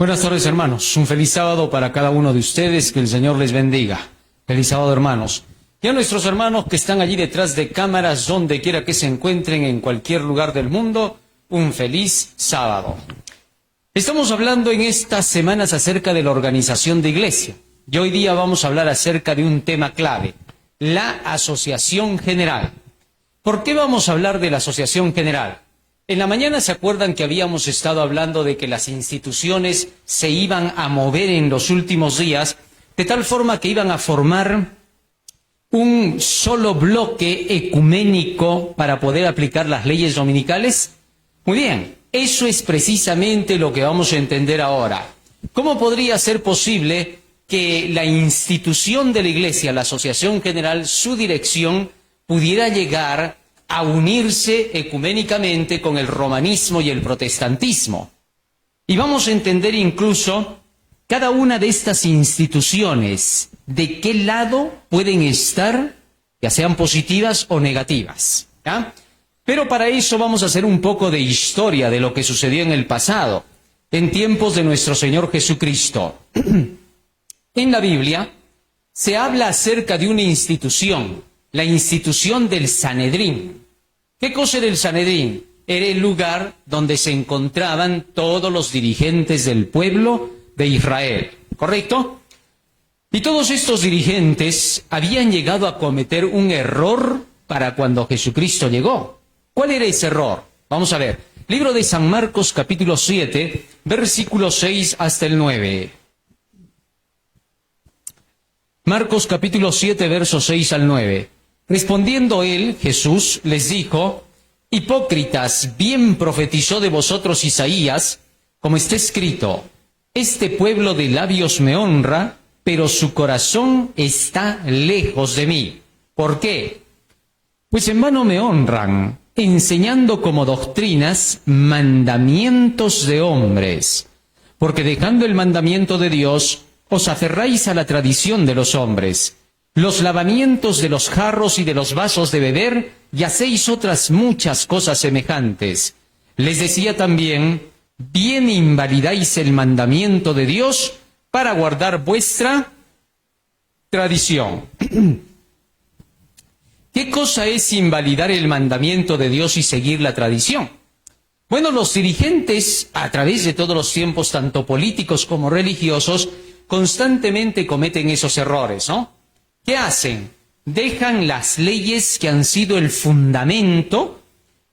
Buenas tardes, hermanos. Un feliz sábado para cada uno de ustedes. Que el Señor les bendiga. Feliz sábado, hermanos. Y a nuestros hermanos que están allí detrás de cámaras, donde quiera que se encuentren, en cualquier lugar del mundo, un feliz sábado. Estamos hablando en estas semanas acerca de la organización de iglesia. Y hoy día vamos a hablar acerca de un tema clave, la Asociación General. ¿Por qué vamos a hablar de la Asociación General? En la mañana se acuerdan que habíamos estado hablando de que las instituciones se iban a mover en los últimos días, de tal forma que iban a formar un solo bloque ecuménico para poder aplicar las leyes dominicales. Muy bien, eso es precisamente lo que vamos a entender ahora. ¿Cómo podría ser posible que la institución de la Iglesia, la Asociación General, su dirección, pudiera llegar a unirse ecuménicamente con el romanismo y el protestantismo? Y vamos a entender incluso cada una de estas instituciones, de qué lado pueden estar, ya sean positivas o negativas, ¿ya? Pero para eso vamos a hacer un poco de historia de lo que sucedió en el pasado, en tiempos de nuestro Señor Jesucristo. En la Biblia se habla acerca de una institución, la institución del Sanedrín. ¿Qué cosa era el Sanedrín? Era el lugar donde se encontraban todos los dirigentes del pueblo de Israel, ¿correcto? Y todos estos dirigentes habían llegado a cometer un error para cuando Jesucristo llegó. ¿Cuál era ese error? Vamos a ver. Libro de San Marcos, capítulo 7, versículo 6 hasta el 9. Marcos, capítulo 7, versos 6 al 9. Respondiendo él, Jesús, les dijo: hipócritas, bien profetizó de vosotros Isaías, como está escrito: este pueblo de labios me honra, pero su corazón está lejos de mí. ¿Por qué? Pues en vano me honran, enseñando como doctrinas mandamientos de hombres, porque dejando el mandamiento de Dios, os aferráis a la tradición de los hombres, los lavamientos de los jarros y de los vasos de beber, y hacéis otras muchas cosas semejantes. Les decía también: bien invalidáis el mandamiento de Dios para guardar vuestra tradición. ¿Qué cosa es invalidar el mandamiento de Dios y seguir la tradición? Bueno, los dirigentes, a través de todos los tiempos, tanto políticos como religiosos, constantemente cometen esos errores, ¿no? ¿Qué hacen? Dejan las leyes que han sido el fundamento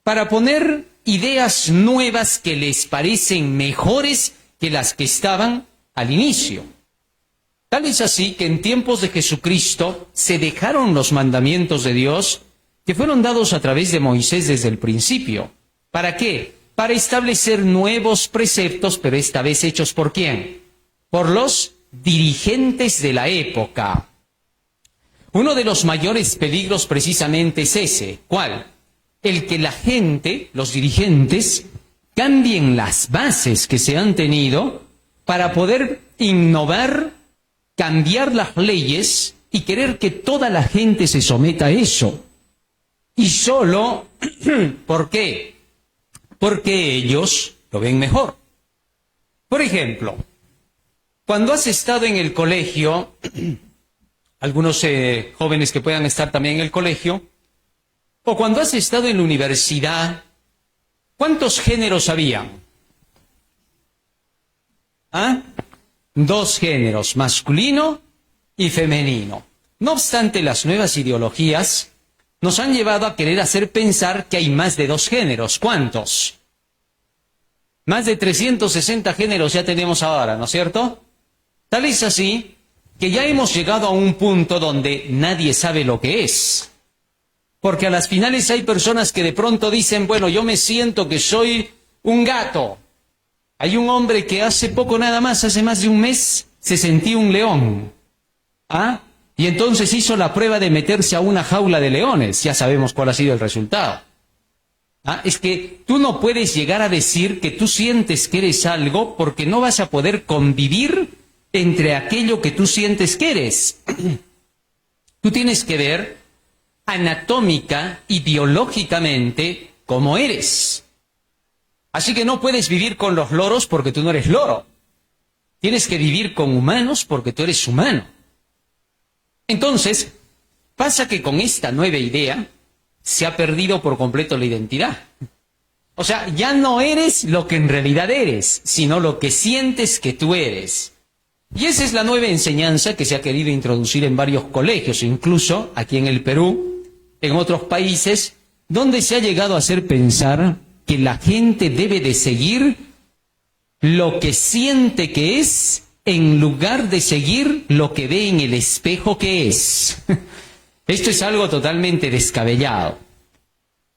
para poner ideas nuevas que les parecen mejores que las que estaban al inicio. Tal es así que en tiempos de Jesucristo se dejaron los mandamientos de Dios que fueron dados a través de Moisés desde el principio. ¿Para qué? Para establecer nuevos preceptos, pero esta vez hechos ¿por quién? Por los dirigentes de la época. Uno de los mayores peligros precisamente es ese. ¿Cuál? El que la gente, los dirigentes, cambien las bases que se han tenido para poder innovar, cambiar las leyes y querer que toda la gente se someta a eso. Y solo, ¿por qué? Porque ellos lo ven mejor. Por ejemplo, cuando has estado en el colegio, algunos jóvenes que puedan estar también en el colegio, o cuando has estado en la universidad, ¿cuántos géneros había? ¿Ah? 2 géneros, masculino y femenino. No obstante, las nuevas ideologías nos han llevado a querer hacer pensar que hay más de 2 géneros. ¿Cuántos? Más de 360 géneros ya tenemos ahora, ¿no es cierto? Tal es así que ya hemos llegado a un punto donde nadie sabe lo que es. Porque a las finales hay personas que de pronto dicen: bueno, yo me siento que soy un gato. Hay un hombre que hace poco nada más, hace más de un mes, se sentía un león. ¿Ah? Y entonces hizo la prueba de meterse a una jaula de leones. Ya sabemos cuál ha sido el resultado. ¿Ah? Es que tú no puedes llegar a decir que tú sientes que eres algo porque no vas a poder convivir entre aquello que tú sientes que eres. Tú tienes que ver anatómica y biológicamente cómo eres. Así que no puedes vivir con los loros porque tú no eres loro. Tienes que vivir con humanos porque tú eres humano. Entonces, pasa que con esta nueva idea se ha perdido por completo la identidad. O sea, ya no eres lo que en realidad eres, sino lo que sientes que tú eres. Y esa es la nueva enseñanza que se ha querido introducir en varios colegios, incluso aquí en el Perú, en otros países, donde se ha llegado a hacer pensar que la gente debe de seguir lo que siente que es, en lugar de seguir lo que ve en el espejo que es. Esto es algo totalmente descabellado.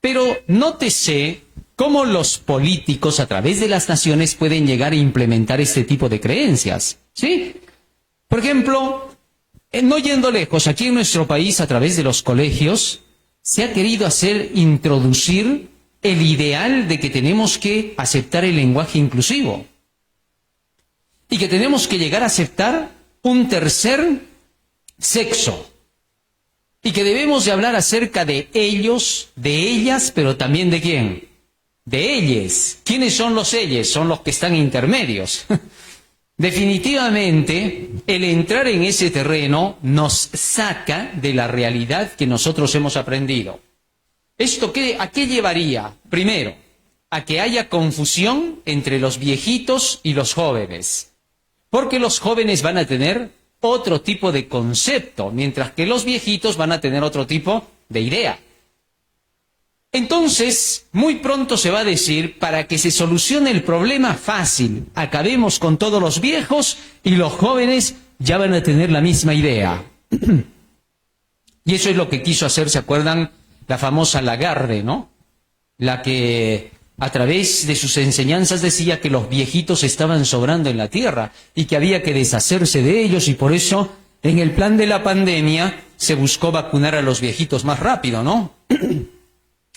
Pero nótese cómo los políticos a través de las naciones pueden llegar a implementar este tipo de creencias, ¿sí? Por ejemplo, no yendo lejos, aquí en nuestro país a través de los colegios se ha querido introducir el ideal de que tenemos que aceptar el lenguaje inclusivo y que tenemos que llegar a aceptar un tercer sexo. Y que debemos de hablar acerca de ellos, de ellas, pero también de quién. De ellos. ¿Quiénes son los ellos? Son los que están intermedios. Definitivamente, el entrar en ese terreno nos saca de la realidad que nosotros hemos aprendido. ¿Esto a qué llevaría? Primero, a que haya confusión entre los viejitos y los jóvenes. Porque los jóvenes van a tener otro tipo de concepto, mientras que los viejitos van a tener otro tipo de idea. Entonces, muy pronto se va a decir, para que se solucione el problema fácil, acabemos con todos los viejos y los jóvenes ya van a tener la misma idea. Y eso es lo que quiso hacer, ¿se acuerdan? La famosa Lagarde, ¿no? La que a través de sus enseñanzas decía que los viejitos estaban sobrando en la tierra y que había que deshacerse de ellos, y por eso en el plan de la pandemia se buscó vacunar a los viejitos más rápido, ¿no?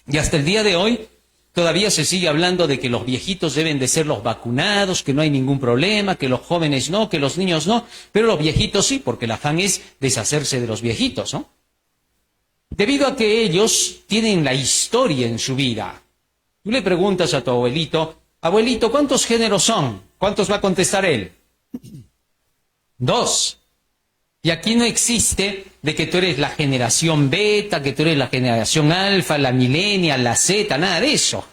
Y hasta el día de hoy todavía se sigue hablando de que los viejitos deben de ser los vacunados, que no hay ningún problema, que los jóvenes no, que los niños no, pero los viejitos sí, porque el afán es deshacerse de los viejitos, ¿no? Debido a que ellos tienen la historia en su vida. Tú le preguntas a tu abuelito, abuelito, ¿cuántos géneros son? ¿Cuántos va a contestar él? 2. Y aquí no existe de que tú eres la generación beta, que tú eres la generación alfa, la millennial, la Z, nada de eso.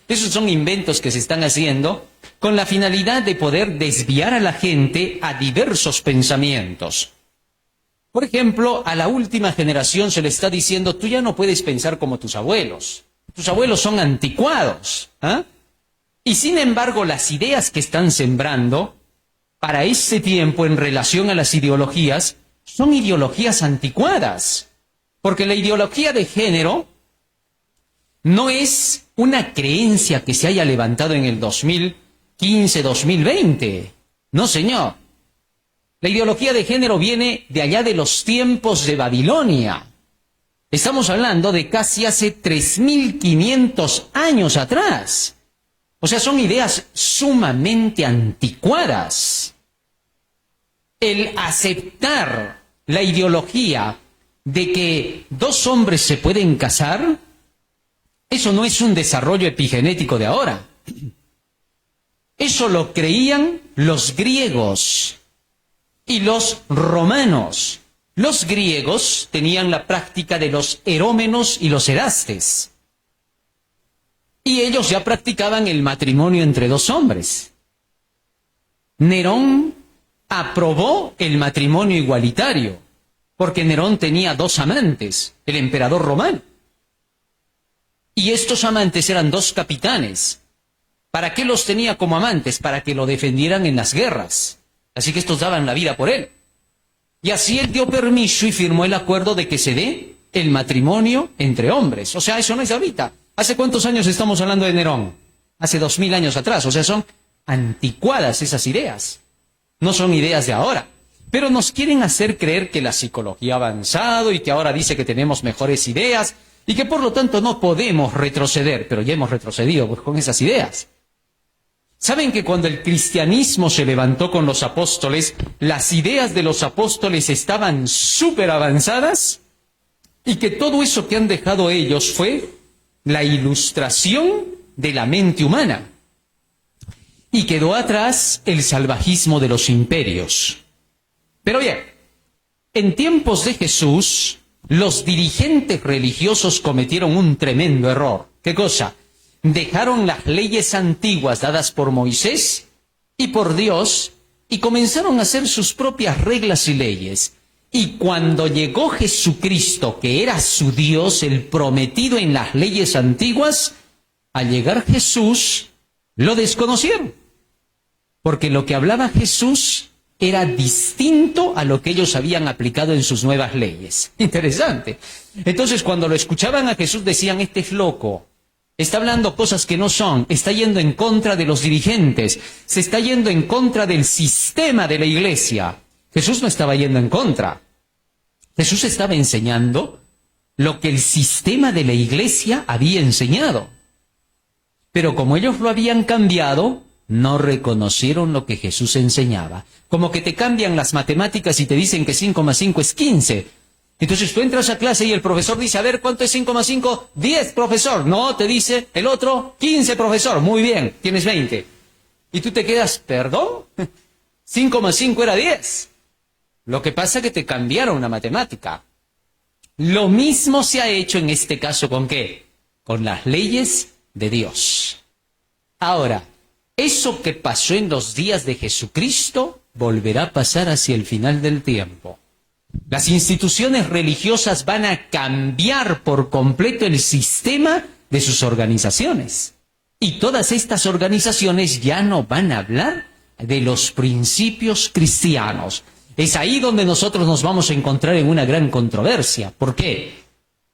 Esos son inventos que se están haciendo con la finalidad de poder desviar a la gente a diversos pensamientos. Por ejemplo, a la última generación se le está diciendo, tú ya no puedes pensar como tus abuelos. Tus abuelos son anticuados. ¿Ah? Y sin embargo, las ideas que están sembrando para ese tiempo en relación a las ideologías son ideologías anticuadas. Porque la ideología de género no es una creencia que se haya levantado en el 2015, 2020. No, señor. La ideología de género viene de allá de los tiempos de Babilonia. Estamos hablando de casi hace 3.500 años atrás. O sea, son ideas sumamente anticuadas. El aceptar la ideología de que 2 hombres se pueden casar, eso no es un desarrollo epigenético de ahora. Eso lo creían los griegos y los romanos. Los griegos tenían la práctica de los erómenos y los erastes. Y ellos ya practicaban el matrimonio entre 2 hombres. Nerón aprobó el matrimonio igualitario, porque Nerón tenía 2 amantes, el emperador romano. Y estos amantes eran 2 capitanes. ¿Para qué los tenía como amantes? Para que lo defendieran en las guerras. Así que estos daban la vida por él. Y así él dio permiso y firmó el acuerdo de que se dé el matrimonio entre hombres. O sea, eso no es ahorita. ¿Hace cuántos años estamos hablando de Nerón? Hace 2000 años atrás. O sea, son anticuadas esas ideas. No son ideas de ahora. Pero nos quieren hacer creer que la psicología ha avanzado y que ahora dice que tenemos mejores ideas y que por lo tanto no podemos retroceder. Pero ya hemos retrocedido pues, con esas ideas. ¿Saben que cuando el cristianismo se levantó con los apóstoles, las ideas de los apóstoles estaban súper avanzadas? Y que todo eso que han dejado ellos fue la ilustración de la mente humana. y quedó atrás el salvajismo de los imperios. Pero bien, en tiempos de Jesús, los dirigentes religiosos cometieron un tremendo error. ¿Qué cosa? Dejaron las leyes antiguas dadas por Moisés y por Dios y comenzaron a hacer sus propias reglas y leyes. Y cuando llegó Jesucristo, que era su Dios, el prometido en las leyes antiguas, al llegar Jesús, lo desconocieron. Porque lo que hablaba Jesús era distinto a lo que ellos habían aplicado en sus nuevas leyes. Interesante. Entonces, cuando lo escuchaban a Jesús, decían, este es loco. Está hablando cosas que no son, está yendo en contra de los dirigentes, se está yendo en contra del sistema de la iglesia. Jesús no estaba yendo en contra. Jesús estaba enseñando lo que el sistema de la iglesia había enseñado. Pero como ellos lo habían cambiado, no reconocieron lo que Jesús enseñaba. Como que te cambian las matemáticas y te dicen que 5 más 5 es 15. Entonces tú entras a clase y el profesor dice, a ver, ¿cuánto es 5 más 5? 10, profesor. No, te dice el otro, 15, profesor. Muy bien, tienes 20. Y tú te quedas, ¿perdón? 5 más 5 era 10. Lo que pasa es que te cambiaron la matemática. Lo mismo se ha hecho en este caso, ¿con qué? Con las leyes de Dios. Ahora, eso que pasó en los días de Jesucristo volverá a pasar hacia el final del tiempo. Las instituciones religiosas van a cambiar por completo el sistema de sus organizaciones. Y todas estas organizaciones ya no van a hablar de los principios cristianos. Es ahí donde nosotros nos vamos a encontrar en una gran controversia. ¿Por qué?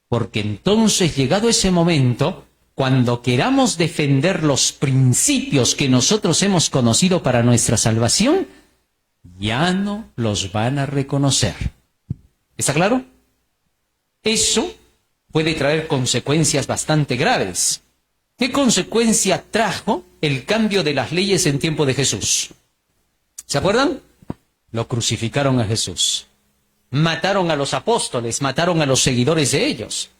Porque entonces, llegado ese momento, cuando queramos defender los principios que nosotros hemos conocido para nuestra salvación, ya no los van a reconocer. ¿Está claro? Eso puede traer consecuencias bastante graves. ¿Qué consecuencia trajo el cambio de las leyes en tiempo de Jesús? ¿Se acuerdan? Lo crucificaron a Jesús. Mataron a los apóstoles, mataron a los seguidores de ellos.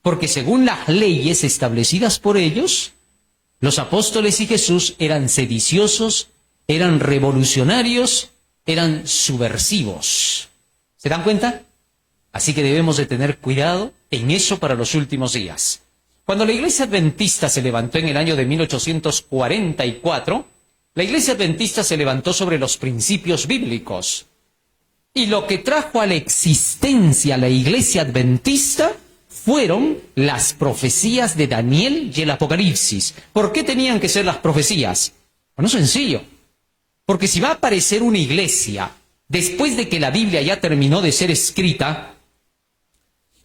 Porque según las leyes establecidas por ellos, los apóstoles y Jesús eran sediciosos, eran revolucionarios, eran subversivos. ¿Se dan cuenta? Así que debemos de tener cuidado en eso para los últimos días. Cuando la Iglesia Adventista se levantó en el año de 1844, la Iglesia Adventista se levantó sobre los principios bíblicos. Y lo que trajo a la existencia la Iglesia Adventista fueron las profecías de Daniel y el Apocalipsis. ¿Por qué tenían que ser las profecías? Bueno, sencillo. Porque si va a aparecer una iglesia después de que la Biblia ya terminó de ser escrita,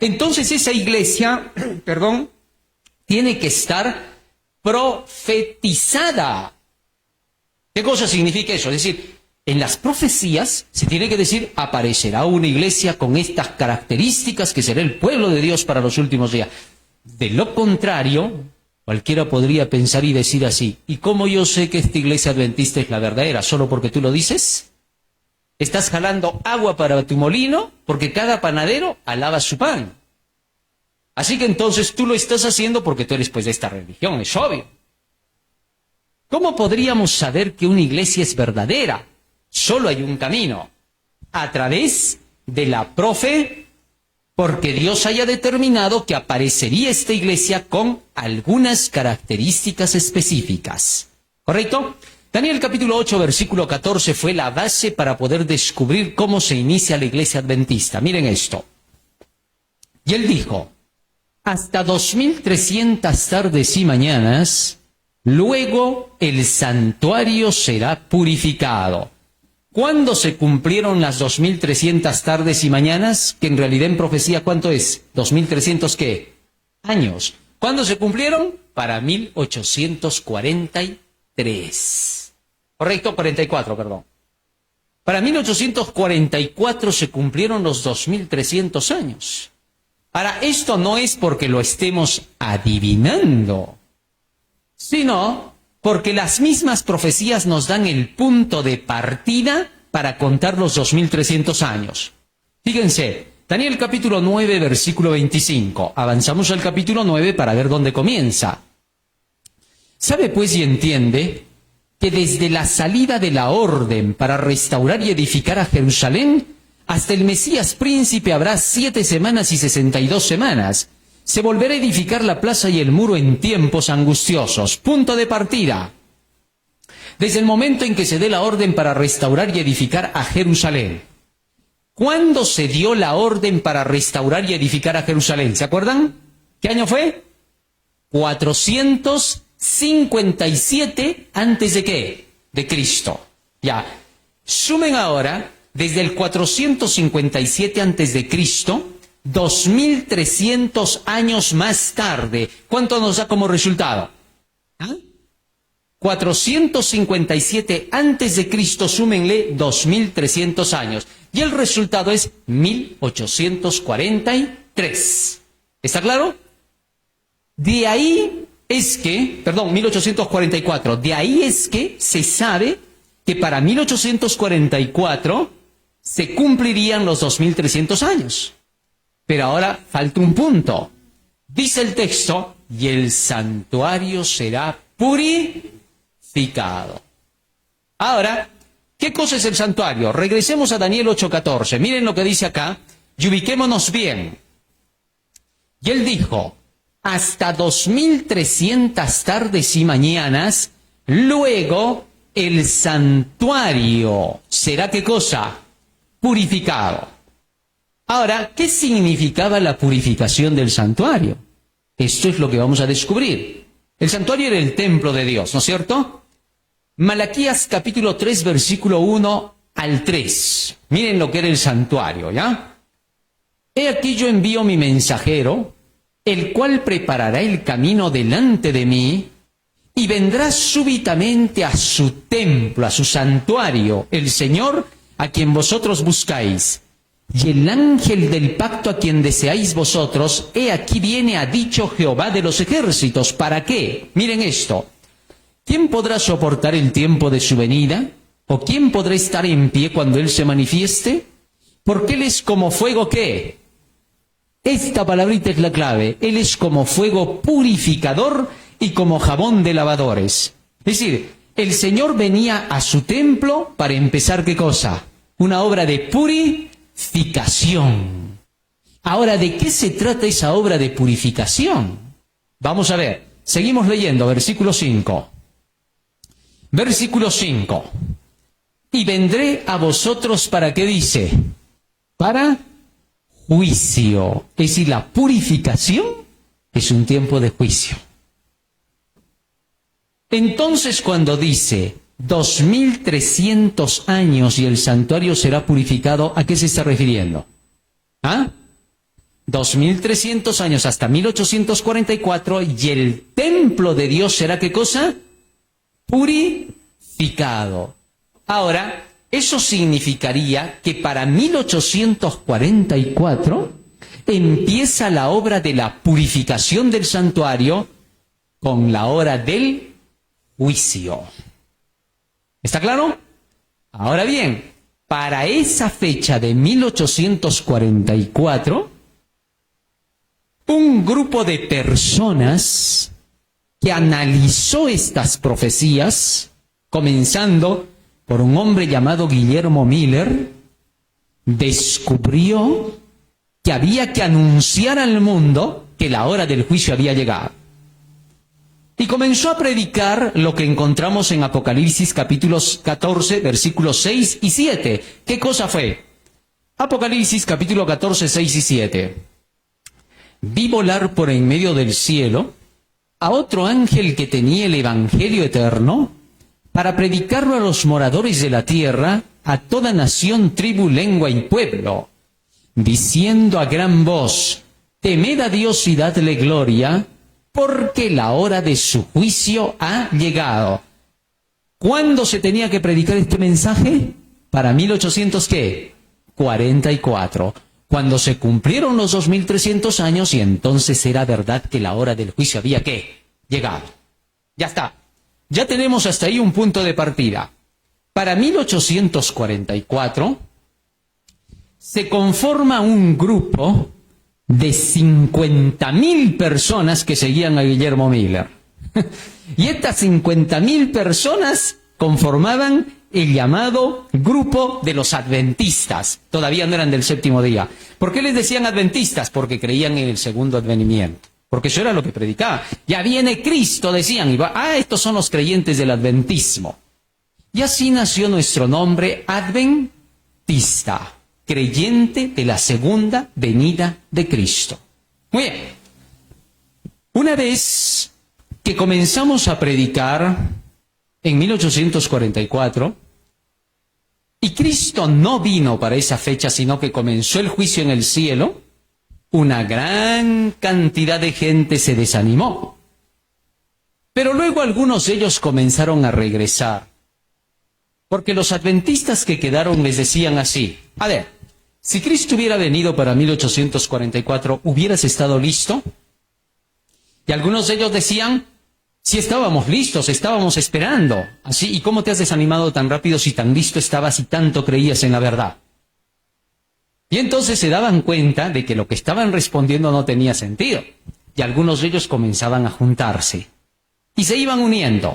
entonces esa iglesia, tiene que estar profetizada. ¿Qué cosa significa eso? Es decir, en las profecías se tiene que decir, aparecerá una iglesia con estas características que será el pueblo de Dios para los últimos días. De lo contrario, cualquiera podría pensar y decir así, ¿y cómo yo sé que esta iglesia adventista es la verdadera? ¿Solo porque tú lo dices? ¿Estás jalando agua para tu molino? Porque cada panadero alaba su pan. Así que entonces tú lo estás haciendo porque tú eres pues de esta religión, es obvio. ¿Cómo podríamos saber que una iglesia es verdadera? Solo hay un camino, a través de la porque Dios haya determinado que aparecería esta iglesia con algunas características específicas. ¿Correcto? Daniel capítulo 8, versículo 14 fue la base para poder descubrir cómo se inicia la iglesia adventista. Miren esto. Y él dijo, hasta 2300 tardes y mañanas, luego el santuario será purificado. ¿Cuándo se cumplieron las 2300 tardes y mañanas? Que en realidad en profecía, ¿cuánto es? 2300 ¿qué? Años. ¿Cuándo se cumplieron? Para 1843. Correcto, 44, perdón. Para 1844 se cumplieron los 2300 años. Ahora, esto no es porque lo estemos adivinando, sino porque las mismas profecías nos dan el punto de partida para contar los 2300 años. Fíjense, Daniel capítulo 9, versículo 25. Avanzamos al capítulo 9 para ver dónde comienza. Sabe pues y entiende que desde la salida de la orden para restaurar y edificar a Jerusalén, hasta el Mesías príncipe habrá 7 semanas y 62 semanas. Se volverá a edificar la plaza y el muro en tiempos angustiosos. Punto de partida. Desde el momento en que se dé la orden para restaurar y edificar a Jerusalén. ¿Cuándo se dio la orden para restaurar y edificar a Jerusalén? ¿Se acuerdan? ¿Qué año fue? 457 antes de qué? De Cristo. Ya. Sumen ahora, desde el 457 antes de Cristo, 2300 años más tarde. ¿Cuánto nos da como resultado? 457 antes de Cristo, súmenle 2300 años. Y el resultado es 1843. ¿Está claro? De ahí es que, 1844, de ahí es que se sabe que para 1844 se cumplirían los 2300 años. Pero ahora falta un punto. Dice el texto, y el santuario será purificado. Ahora, ¿qué cosa es el santuario? Regresemos a Daniel 8:14. Miren lo que dice acá y ubiquémonos bien. Y él dijo, hasta 2300 tardes y mañanas, luego el santuario será ¿qué cosa? Purificado. Ahora, ¿qué significaba la purificación del santuario? Esto es lo que vamos a descubrir. El santuario era el templo de Dios, ¿no es cierto? Malaquías capítulo 3, versículo 1 al 3. Miren lo que era el santuario, ¿ya? He aquí yo envío mi mensajero, el cual preparará el camino delante de mí, y vendrá súbitamente a su templo, a su santuario, el Señor a quien vosotros buscáis. Y el ángel del pacto a quien deseáis vosotros, he aquí viene, ha dicho Jehová de los ejércitos. ¿Para qué? Miren esto. ¿Quién podrá soportar el tiempo de su venida? ¿O quién podrá estar en pie cuando Él se manifieste? Porque Él es como fuego, ¿qué? Esta palabrita es la clave. Él es como fuego purificador y como jabón de lavadores. Es decir, el Señor venía a su templo para empezar, ¿qué cosa? Una obra de purificación. Ahora, ¿de qué se trata esa obra de purificación? Vamos a ver, seguimos leyendo, versículo 5. Versículo 5. Y vendré a vosotros para, ¿qué dice? Para juicio. Es decir, la purificación es un tiempo de juicio. Entonces, cuando dice 2300 años y el santuario será purificado, ¿a qué se está refiriendo? 2300 años hasta 1844 y el templo de Dios será ¿qué cosa? Purificado. Ahora, eso significaría que para 1844 empieza la obra de la purificación del santuario con la hora del juicio. ¿Está claro? Ahora bien, para esa fecha de 1844, un grupo de personas que analizó estas profecías, comenzando por un hombre llamado Guillermo Miller, descubrió que había que anunciar al mundo que la hora del juicio había llegado. Y comenzó a predicar lo que encontramos en Apocalipsis capítulos 14, versículos 6 y 7. ¿Qué cosa fue? Apocalipsis capítulo 14, 6 y 7. Vi volar por en medio del cielo a otro ángel que tenía el evangelio eterno para predicarlo a los moradores de la tierra, a toda nación, tribu, lengua y pueblo, diciendo a gran voz, temed a Dios y dadle gloria, porque la hora de su juicio ha llegado. ¿Cuándo se tenía que predicar este mensaje? Para 1844. Cuando se cumplieron los 2300 años y entonces era verdad que la hora del juicio había ¿qué? Llegado. Ya está. Ya tenemos hasta ahí un punto de partida. Para 1844 se conforma un grupo de 50.000 personas que seguían a Guillermo Miller. Y estas 50.000 personas conformaban el llamado grupo de los adventistas. Todavía no eran del séptimo día. ¿Por qué les decían adventistas? Porque creían en el segundo advenimiento. Porque eso era lo que predicaban. Ya viene Cristo, decían. Estos son los creyentes del adventismo. Y así nació nuestro nombre adventista, creyente de la segunda venida de Cristo. Muy bien. Una vez que comenzamos a predicar en 1844, y Cristo no vino para esa fecha, sino que comenzó el juicio en el cielo, una gran cantidad de gente se desanimó. Pero luego algunos de ellos comenzaron a regresar. Porque los adventistas que quedaron les decían así: a ver, si Cristo hubiera venido para 1844, ¿hubieras estado listo? Y algunos de ellos decían: si estábamos listos, estábamos esperando. Así, ¿y cómo te has desanimado tan rápido si tan listo estabas y tanto creías en la verdad? Y entonces se daban cuenta de que lo que estaban respondiendo no tenía sentido. Y algunos de ellos comenzaban a juntarse. Y se iban uniendo.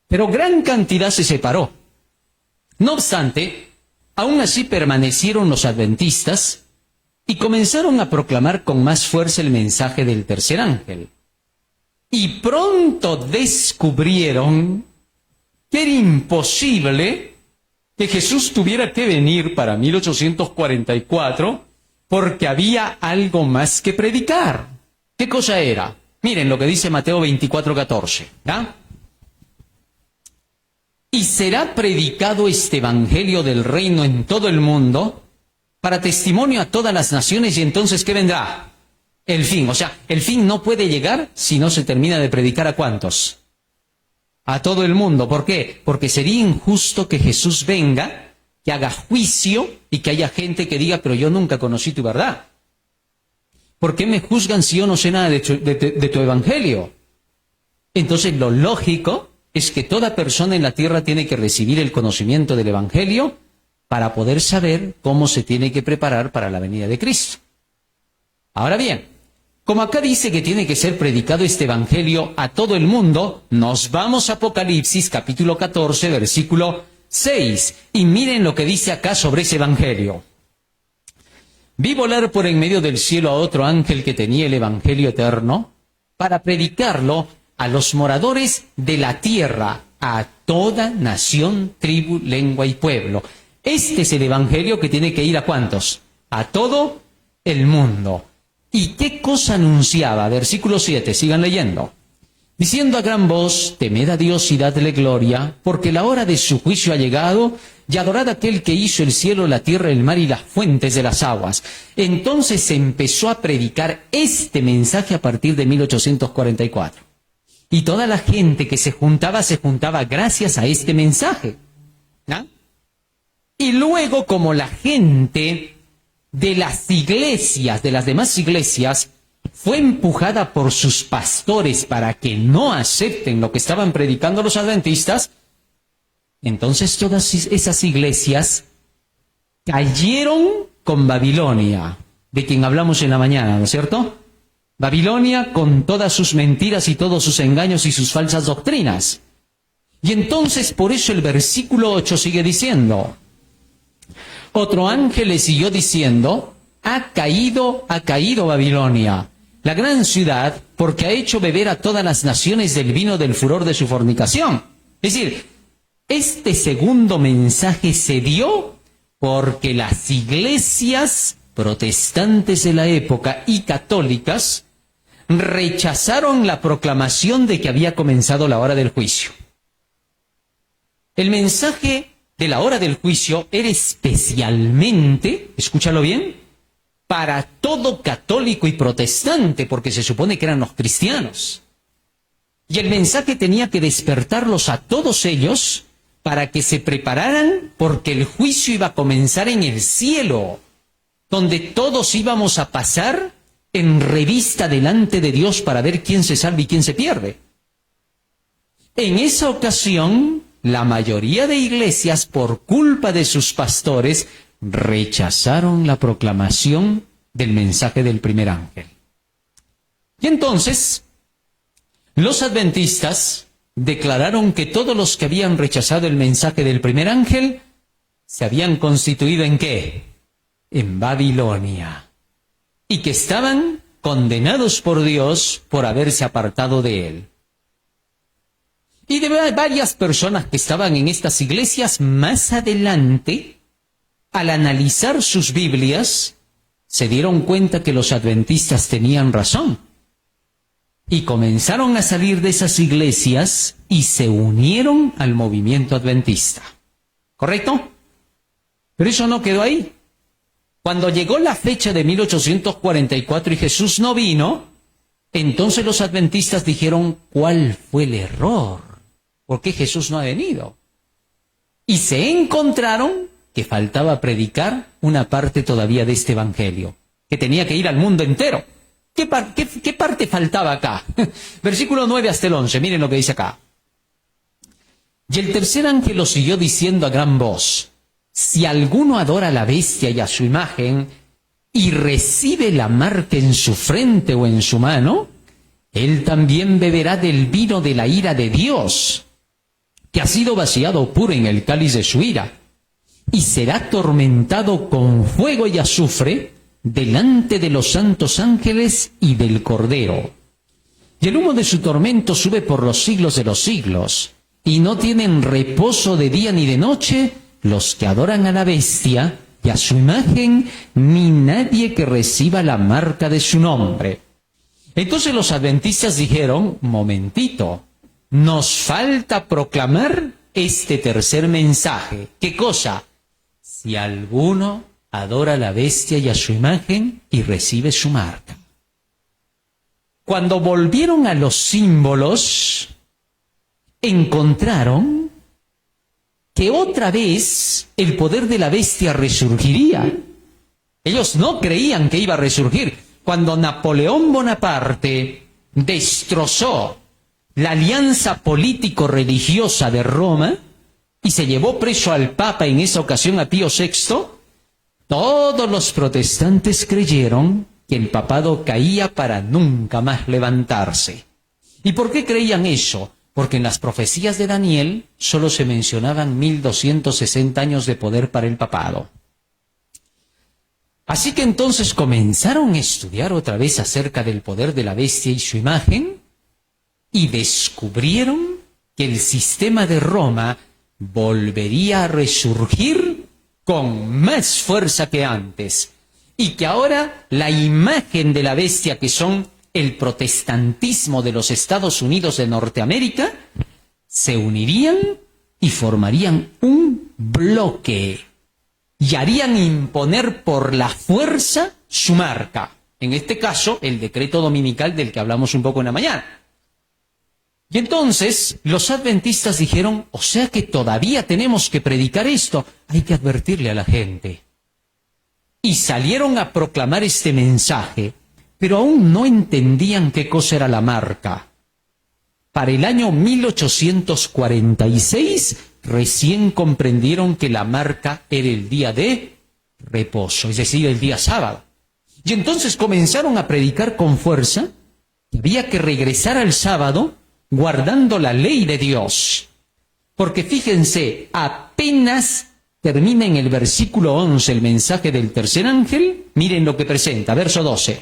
Pero gran cantidad se separó. No obstante, aún así permanecieron los adventistas y comenzaron a proclamar con más fuerza el mensaje del tercer ángel. Y pronto descubrieron que era imposible que Jesús tuviera que venir para 1844 porque había algo más que predicar. ¿Qué cosa era? Miren lo que dice Mateo 24:14. ¿Ya? Y será predicado este evangelio del reino en todo el mundo para testimonio a todas las naciones, y entonces ¿qué vendrá? El fin. O sea, el fin no puede llegar si no se termina de predicar ¿a cuántos? A todo el mundo. ¿Por qué? Porque sería injusto que Jesús venga, que haga juicio y que haya gente que diga: pero yo nunca conocí tu verdad. ¿Por qué me juzgan si yo no sé nada de tu evangelio? Entonces lo lógico es que toda persona en la tierra tiene que recibir el conocimiento del evangelio para poder saber cómo se tiene que preparar para la venida de Cristo. Ahora bien, como acá dice que tiene que ser predicado este evangelio a todo el mundo, nos vamos a Apocalipsis capítulo 14, versículo 6, y miren lo que dice acá sobre ese evangelio. Vi volar por en medio del cielo a otro ángel que tenía el evangelio eterno para predicarlo a los moradores de la tierra, a toda nación, tribu, lengua y pueblo. Este es el evangelio que tiene que ir ¿a cuántos? A todo el mundo. ¿Y qué cosa anunciaba? Versículo 7, sigan leyendo. Diciendo a gran voz: temed a Dios y dadle gloria, porque la hora de su juicio ha llegado, y adorad a aquel que hizo el cielo, la tierra, el mar y las fuentes de las aguas. Entonces se empezó a predicar este mensaje a partir de 1844. Y toda la gente que se juntaba gracias a este mensaje. ¿No? Y luego, como la gente de las iglesias, de las demás iglesias, fue empujada por sus pastores para que no acepten lo que estaban predicando los adventistas, entonces todas esas iglesias cayeron con Babilonia, de quien hablamos en la mañana, ¿no es cierto? Babilonia con todas sus mentiras y todos sus engaños y sus falsas doctrinas. Y entonces por eso el versículo 8 sigue diciendo: otro ángel le siguió diciendo: ha caído Babilonia, la gran ciudad, porque ha hecho beber a todas las naciones del vino del furor de su fornicación. Es decir, este segundo mensaje se dio porque las iglesias protestantes de la época y católicas rechazaron la proclamación de que había comenzado la hora del juicio. El mensaje de la hora del juicio era especialmente, escúchalo bien, para todo católico y protestante, porque se supone que eran los cristianos. Y el mensaje tenía que despertarlos a todos ellos para que se prepararan, porque el juicio iba a comenzar en el cielo, donde todos íbamos a pasar en revista delante de Dios para ver quién se salva y quién se pierde. En esa ocasión, la mayoría de iglesias, por culpa de sus pastores, rechazaron la proclamación del mensaje del primer ángel. Y entonces, los adventistas declararon que todos los que habían rechazado el mensaje del primer ángel se habían constituido ¿en qué? En Babilonia. Y que estaban condenados por Dios por haberse apartado de él. Y de varias personas que estaban en estas iglesias, más adelante, al analizar sus Biblias, se dieron cuenta que los adventistas tenían razón. Y comenzaron a salir de esas iglesias y se unieron al movimiento adventista. ¿Correcto? Pero eso no quedó ahí. Cuando llegó la fecha de 1844 y Jesús no vino, entonces los adventistas dijeron, ¿cuál fue el error? ¿Por qué Jesús no ha venido? Y se encontraron que faltaba predicar una parte todavía de este evangelio, que tenía que ir al mundo entero. ¿Qué parte faltaba acá? Versículo 9 hasta el 11, miren lo que dice acá. Y el tercer ángel lo siguió diciendo a gran voz, si alguno adora a la bestia y a su imagen, y recibe la marca en su frente o en su mano, él también beberá del vino de la ira de Dios, que ha sido vaciado puro en el cáliz de su ira, y será atormentado con fuego y azufre delante de los santos ángeles y del Cordero. Y el humo de su tormento sube por los siglos de los siglos, y no tienen reposo de día ni de noche los que adoran a la bestia y a su imagen, ni nadie que reciba la marca de su nombre. Entonces los adventistas dijeron, momentito, nos falta proclamar este tercer mensaje. ¿Qué cosa? Si alguno adora a la bestia y a su imagen y recibe su marca. Cuando volvieron a los símbolos, encontraron que otra vez el poder de la bestia resurgiría. Ellos no creían que iba a resurgir. Cuando Napoleón Bonaparte destrozó la alianza político-religiosa de Roma y se llevó preso al Papa en esa ocasión a Pío VI, todos los protestantes creyeron que el papado caía para nunca más levantarse. ¿Y por qué creían eso? Porque en las profecías de Daniel solo se mencionaban 1260 años de poder para el papado. Así que entonces comenzaron a estudiar otra vez acerca del poder de la bestia y su imagen, y descubrieron que el sistema de Roma volvería a resurgir con más fuerza que antes, y que ahora la imagen de la bestia, que son el protestantismo de los Estados Unidos de Norteamérica, se unirían y formarían un bloque y harían imponer por la fuerza su marca. En este caso, el decreto dominical del que hablamos un poco en la mañana. Y entonces los adventistas dijeron, o sea que todavía tenemos que predicar esto, hay que advertirle a la gente. Y salieron a proclamar este mensaje, pero aún no entendían qué cosa era la marca. Para el año 1846 recién comprendieron que la marca era el día de reposo, es decir, el día sábado. Y entonces comenzaron a predicar con fuerza que había que regresar al sábado guardando la ley de Dios. Porque fíjense, apenas termina en el versículo 11 el mensaje del tercer ángel, miren lo que presenta, verso 12.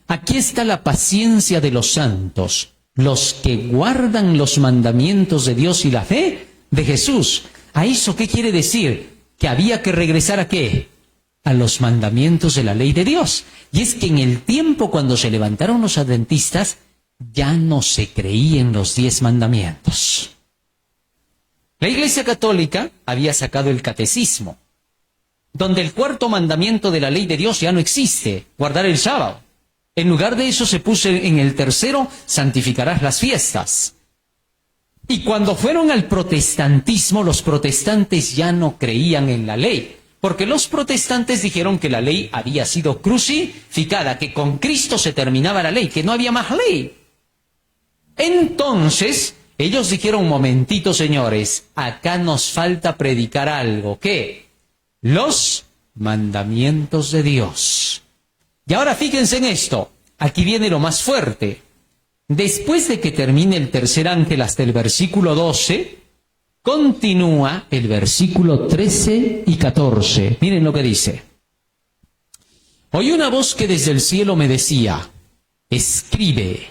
Aquí está la paciencia de los santos, los que guardan los mandamientos de Dios y la fe de Jesús. ¿A eso qué quiere decir? Que había que regresar ¿a qué? A los mandamientos de la ley de Dios. Y es que en el tiempo cuando se levantaron los adventistas, ya no se creía en los 10 mandamientos. La Iglesia Católica había sacado el catecismo, donde el cuarto mandamiento de la ley de Dios ya no existe, guardar el sábado. En lugar de eso se puso en el tercero, santificarás las fiestas. Y cuando fueron al protestantismo, los protestantes ya no creían en la ley, porque los protestantes dijeron que la ley había sido crucificada, que con Cristo se terminaba la ley, que no había más ley. Entonces, ellos dijeron, momentito señores, acá nos falta predicar algo. ¿Qué? Los mandamientos de Dios. Y ahora fíjense en esto, aquí viene lo más fuerte. Después de que termine el tercer ángel hasta el versículo 12, continúa el versículo 13 y 14. Miren lo que dice. Oí una voz que desde el cielo me decía, escribe,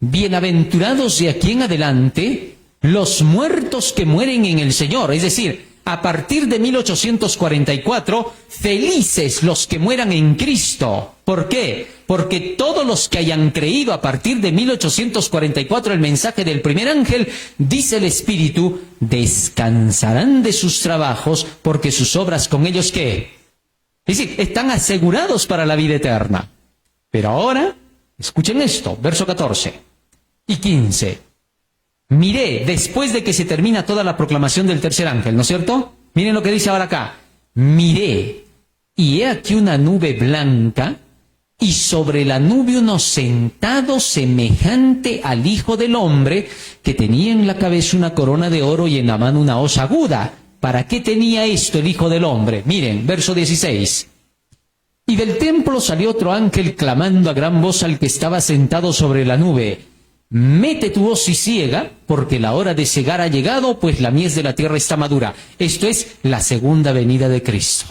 bienaventurados de aquí en adelante los muertos que mueren en el Señor. Es decir, a partir de 1844, felices los que mueran en Cristo. ¿Por qué? Porque todos los que hayan creído a partir de 1844 el mensaje del primer ángel, dice el Espíritu, descansarán de sus trabajos porque sus obras con ellos, ¿qué? Es decir, están asegurados para la vida eterna. Pero ahora, escuchen esto, verso 14 y 15. Miré, después de que se termina toda la proclamación del tercer ángel, ¿no es cierto? Miren lo que dice ahora acá. Miré, y he aquí una nube blanca, y sobre la nube uno sentado semejante al Hijo del Hombre, que tenía en la cabeza una corona de oro y en la mano una hoz aguda. ¿Para qué tenía esto el Hijo del Hombre? Miren, verso 16. Y del templo salió otro ángel clamando a gran voz al que estaba sentado sobre la nube. Mete tu hoz y ciega, porque la hora de cegar ha llegado, pues la mies de la tierra está madura. Esto es la segunda venida de Cristo.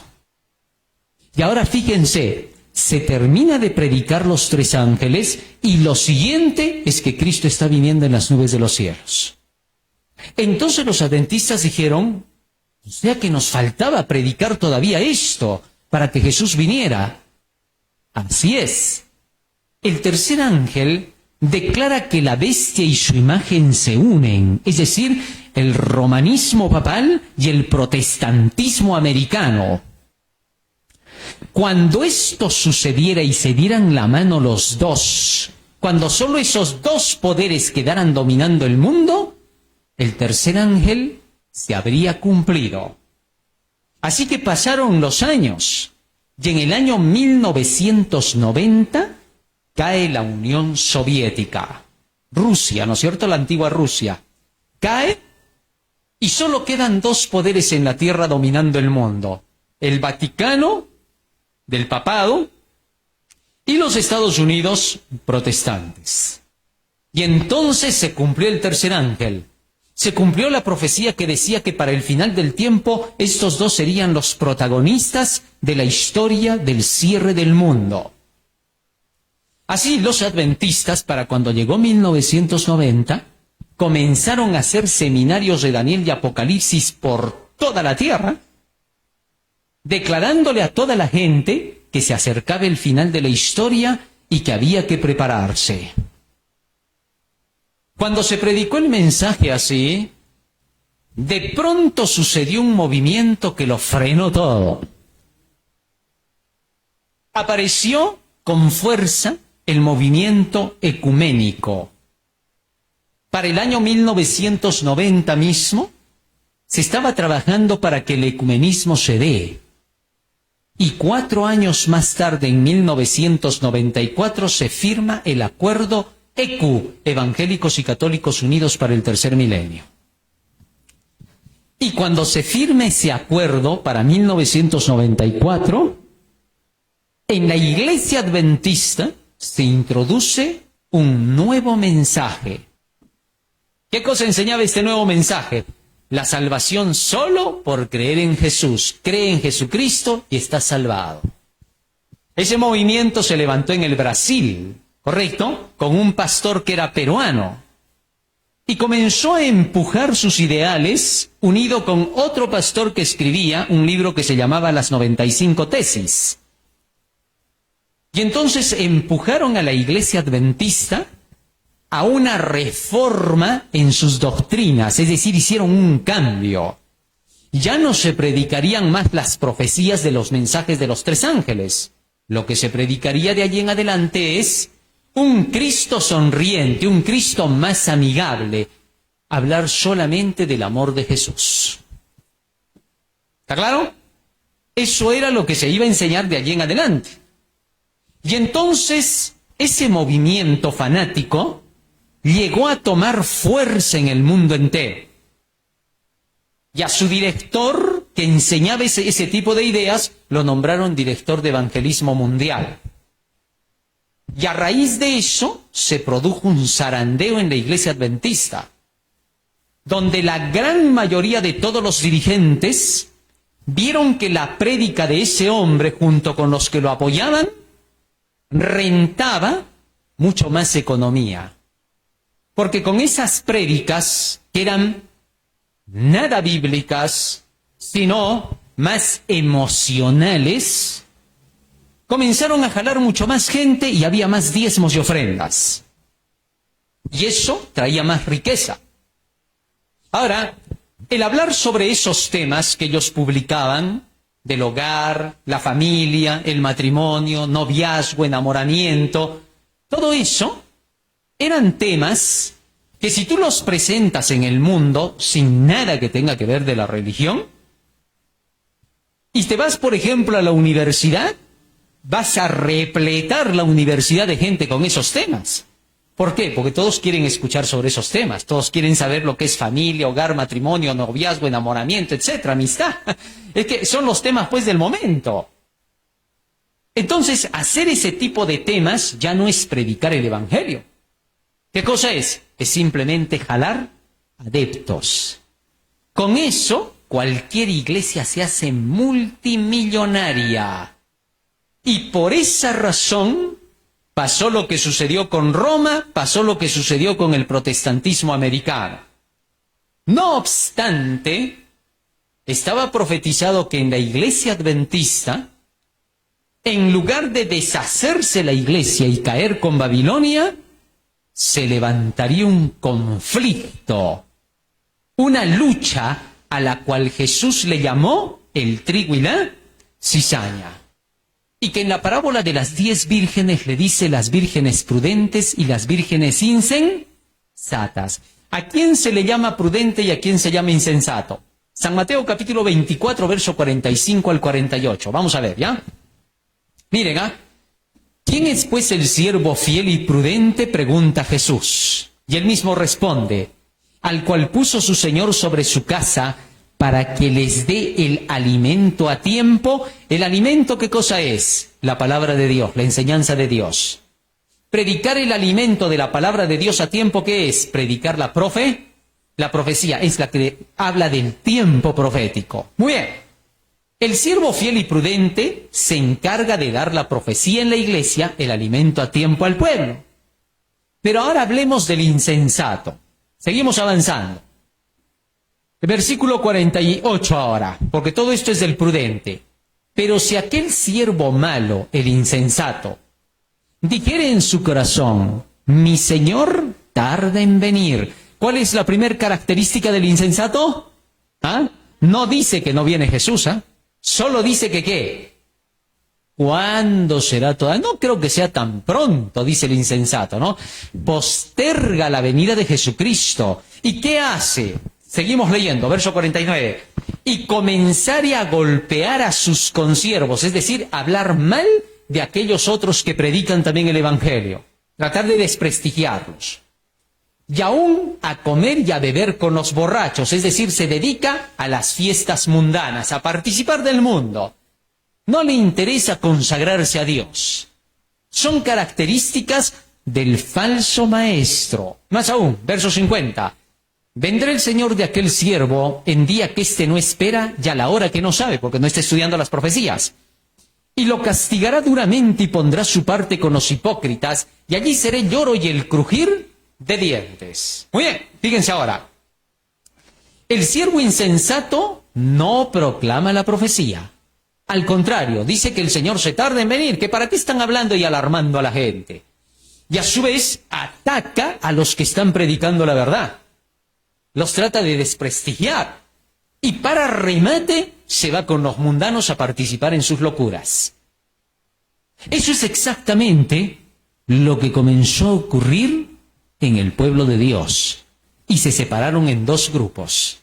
Y ahora fíjense, se termina de predicar los tres ángeles y lo siguiente es que Cristo está viniendo en las nubes de los cielos. Entonces los adventistas dijeron, o sea que nos faltaba predicar todavía esto para que Jesús viniera. Así es. El tercer ángel declara que la bestia y su imagen se unen, es decir, el romanismo papal y el protestantismo americano. Cuando esto sucediera y se dieran la mano los dos, cuando solo esos dos poderes quedaran dominando el mundo, el tercer ángel se habría cumplido. Así que pasaron los años, y en el año 1990 cae la Unión Soviética. Rusia, ¿no es cierto? La antigua Rusia. Cae y solo quedan dos poderes en la tierra dominando el mundo. El Vaticano, del papado, y los Estados Unidos protestantes. Y entonces se cumplió el tercer ángel. Se cumplió la profecía que decía que para el final del tiempo estos dos serían los protagonistas de la historia del cierre del mundo. Así los adventistas, para cuando llegó 1990, comenzaron a hacer seminarios de Daniel y Apocalipsis por toda la tierra, declarándole a toda la gente que se acercaba el final de la historia y que había que prepararse. Cuando se predicó el mensaje así, de pronto sucedió un movimiento que lo frenó todo. Apareció con fuerza el movimiento ecuménico. Para el año 1990 mismo, se estaba trabajando para que el ecumenismo se dé. Y 4 años más tarde, en 1994, se firma el acuerdo ECU, Evangélicos y Católicos Unidos para el Tercer Milenio. Y cuando se firme ese acuerdo para 1994, en la Iglesia Adventista se introduce un nuevo mensaje. ¿Qué cosa enseñaba este nuevo mensaje? La salvación solo por creer en Jesús. Cree en Jesucristo y está salvado. Ese movimiento se levantó en el Brasil, ¿correcto? Con un pastor que era peruano. Y comenzó a empujar sus ideales, unido con otro pastor que escribía un libro que se llamaba Las 95 Tesis. Y entonces empujaron a la Iglesia Adventista a una reforma en sus doctrinas, es decir, hicieron un cambio. Ya no se predicarían más las profecías de los mensajes de los tres ángeles. Lo que se predicaría de allí en adelante es un Cristo sonriente, un Cristo más amigable, hablar solamente del amor de Jesús. ¿Está claro? Eso era lo que se iba a enseñar de allí en adelante. Y entonces ese movimiento fanático llegó a tomar fuerza en el mundo entero. Y a su director, que enseñaba ese tipo de ideas, lo nombraron director de evangelismo mundial. Y a raíz de eso se produjo un zarandeo en la iglesia adventista, donde la gran mayoría de todos los dirigentes vieron que la prédica de ese hombre, junto con los que lo apoyaban, rentaba mucho más economía. Porque con esas prédicas, que eran nada bíblicas, sino más emocionales, comenzaron a jalar mucho más gente y había más diezmos y ofrendas. Y eso traía más riqueza. Ahora, el hablar sobre esos temas que ellos publicaban, del hogar, la familia, el matrimonio, noviazgo, enamoramiento, todo eso eran temas que si tú los presentas en el mundo sin nada que tenga que ver de la religión, y te vas, por ejemplo, a la universidad, vas a repletar la universidad de gente con esos temas. ¿Por qué? Porque todos quieren escuchar sobre esos temas, todos quieren saber lo que es familia, hogar, matrimonio, noviazgo, enamoramiento, etcétera, amistad. Es que son los temas, pues, del momento. Entonces, hacer ese tipo de temas ya no es predicar el evangelio. ¿Qué cosa es? Es simplemente jalar adeptos. Con eso, cualquier iglesia se hace multimillonaria. Y por esa razón pasó lo que sucedió con Roma, pasó lo que sucedió con el protestantismo americano. No obstante, estaba profetizado que en la iglesia adventista, en lugar de deshacerse la iglesia y caer con Babilonia, se levantaría un conflicto, una lucha a la cual Jesús le llamó el trigo y la cizaña. Y que en la parábola de las 10 vírgenes le dice las vírgenes prudentes y las vírgenes insensatas. ¿A quién se le llama prudente y a quién se llama insensato? San Mateo capítulo 24, verso 45 al 48. Vamos a ver, ¿ya? Miren, ¿quién es pues el siervo fiel y prudente? Pregunta Jesús. Y él mismo responde, al cual puso su señor sobre su casa para que les dé el alimento a tiempo. ¿El alimento qué cosa es? La palabra de Dios, la enseñanza de Dios. Predicar el alimento de la palabra de Dios a tiempo, ¿qué es? Predicar la profecía, es la que habla del tiempo profético. Muy bien. El siervo fiel y prudente se encarga de dar la profecía en la iglesia, el alimento a tiempo al pueblo. Pero ahora hablemos del insensato. Seguimos avanzando. El versículo 48 ahora, porque todo esto es del prudente. Pero si aquel siervo malo, el insensato, dijere en su corazón, mi señor tarda en venir. ¿Cuál es la primera característica del insensato? No dice que no viene Jesús, solo dice que ¿qué? ¿Cuándo será toda? No creo que sea tan pronto, dice el insensato, ¿no? Posterga la venida de Jesucristo. ¿Y qué hace? Seguimos leyendo, verso 49. Y comenzare a golpear a sus consiervos, es decir, hablar mal de aquellos otros que predican también el evangelio. Tratar de desprestigiarlos. Y aún a comer y a beber con los borrachos, es decir, se dedica a las fiestas mundanas, a participar del mundo. No le interesa consagrarse a Dios. Son características del falso maestro. Más aún, verso 50. Vendrá el Señor de aquel siervo en día que éste no espera y a la hora que no sabe, porque no está estudiando las profecías. Y lo castigará duramente y pondrá su parte con los hipócritas, y allí será el lloro y el crujir de dientes. Muy bien, fíjense ahora. El siervo insensato no proclama la profecía. Al contrario, dice que el Señor se tarda en venir, que para qué están hablando y alarmando a la gente. Y a su vez ataca a los que están predicando la verdad. Los trata de desprestigiar. Y para remate se va con los mundanos a participar en sus locuras. Eso es exactamente lo que comenzó a ocurrir en el pueblo de Dios. Y se separaron en dos grupos.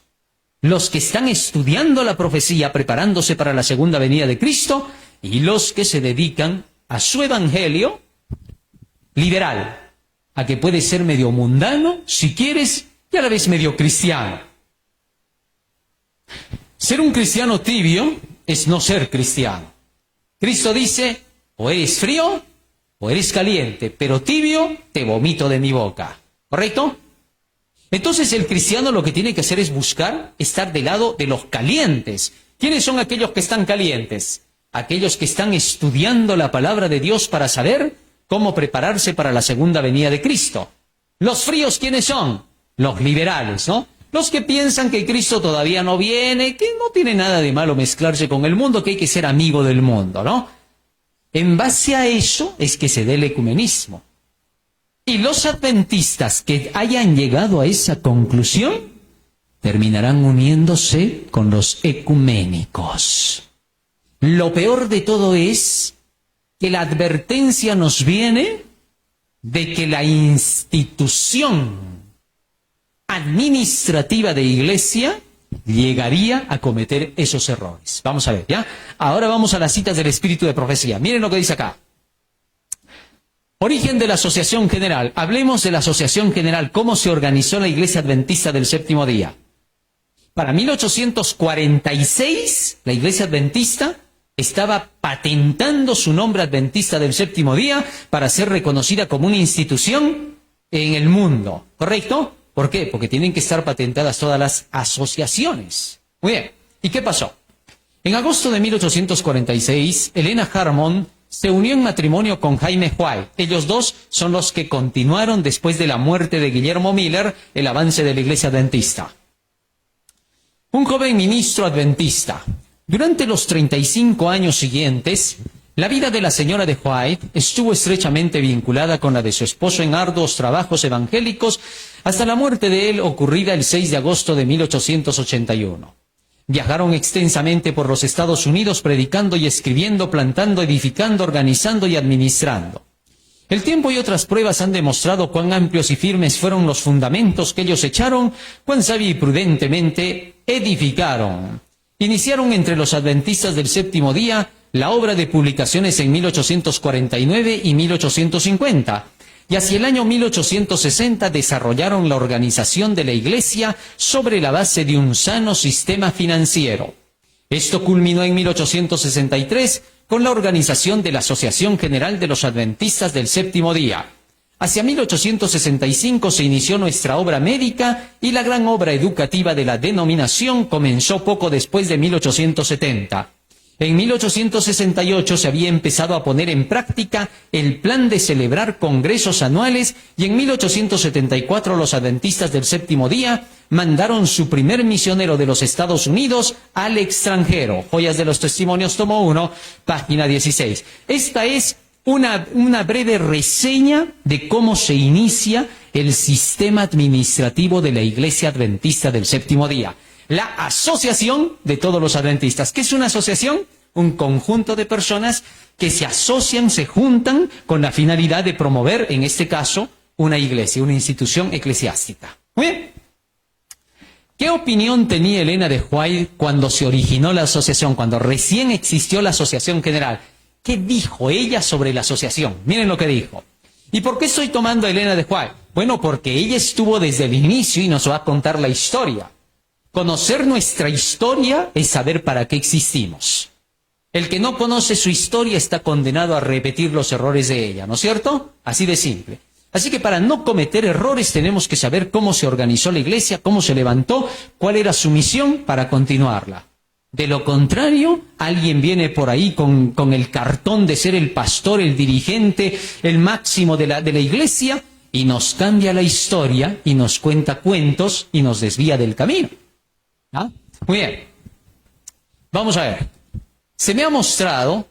Los que están estudiando la profecía, preparándose para la segunda venida de Cristo, y los que se dedican a su evangelio liberal, a que puede ser medio mundano, si quieres, y a la vez medio cristiano. Ser un cristiano tibio es no ser cristiano. Cristo dice, o eres frío o eres caliente, pero tibio, te vomito de mi boca. ¿Correcto? Entonces el cristiano lo que tiene que hacer es buscar estar del lado de los calientes. ¿Quiénes son aquellos que están calientes? Aquellos que están estudiando la palabra de Dios para saber cómo prepararse para la segunda venida de Cristo. Los fríos, ¿quiénes son? Los liberales, ¿no? Los que piensan que Cristo todavía no viene, que no tiene nada de malo mezclarse con el mundo, que hay que ser amigo del mundo, ¿no? En base a eso es que se dé el ecumenismo. Y los adventistas que hayan llegado a esa conclusión terminarán uniéndose con los ecuménicos. Lo peor de todo es que la advertencia nos viene de que la institución administrativa de iglesia llegaría a cometer esos errores. Vamos a ver, ¿ya? Ahora vamos a las citas del Espíritu de Profecía. Miren lo que dice acá. Origen de la Asociación General. Hablemos de la Asociación General, cómo se organizó la Iglesia Adventista del Séptimo Día. Para 1846, la Iglesia Adventista estaba patentando su nombre Adventista del Séptimo Día para ser reconocida como una institución en el mundo. ¿Correcto? ¿Por qué? Porque tienen que estar patentadas todas las asociaciones. Muy bien. ¿Y qué pasó? En agosto de 1846, Helena Harmon se unió en matrimonio con Jaime White. Ellos dos son los que continuaron después de la muerte de Guillermo Miller el avance de la Iglesia Adventista. Un joven ministro adventista. Durante los 35 años siguientes, la vida de la señora de White estuvo estrechamente vinculada con la de su esposo en arduos trabajos evangélicos hasta la muerte de él ocurrida el 6 de agosto de 1881. Viajaron extensamente por los Estados Unidos predicando y escribiendo, plantando, edificando, organizando y administrando. El tiempo y otras pruebas han demostrado cuán amplios y firmes fueron los fundamentos que ellos echaron, cuán sabio y prudentemente edificaron. Iniciaron entre los adventistas del Séptimo Día la obra de publicaciones en 1849 y 1850. Y hacia el año 1860 desarrollaron la organización de la Iglesia sobre la base de un sano sistema financiero. Esto culminó en 1863 con la organización de la Asociación General de los Adventistas del Séptimo Día. Hacia 1865 se inició nuestra obra médica y la gran obra educativa de la denominación comenzó poco después de 1870. En 1868 se había empezado a poner en práctica el plan de celebrar congresos anuales y en 1874 los adventistas del Séptimo Día mandaron su primer misionero de los Estados Unidos al extranjero. Joyas de los Testimonios, tomo 1, página 16. Esta es una breve reseña de cómo se inicia el sistema administrativo de la Iglesia Adventista del Séptimo Día. La asociación de todos los adventistas. ¿Qué es una asociación? Un conjunto de personas que se asocian, se juntan con la finalidad de promover, en este caso, una iglesia, una institución eclesiástica. Muy bien. ¿Qué opinión tenía Helena de White cuando se originó la asociación, cuando recién existió la Asociación General? ¿Qué dijo ella sobre la asociación? Miren lo que dijo. ¿Y por qué estoy tomando a Helena de White? Bueno, porque ella estuvo desde el inicio y nos va a contar la historia. Conocer nuestra historia es saber para qué existimos. El que no conoce su historia está condenado a repetir los errores de ella, ¿no es cierto? Así de simple. Así que para no cometer errores tenemos que saber cómo se organizó la iglesia, cómo se levantó, cuál era su misión para continuarla. De lo contrario, alguien viene por ahí con el cartón de ser el pastor, el dirigente, el máximo de la iglesia y nos cambia la historia y nos cuenta cuentos y nos desvía del camino. ¿Ah? Muy bien. Vamos a ver. Se me ha mostrado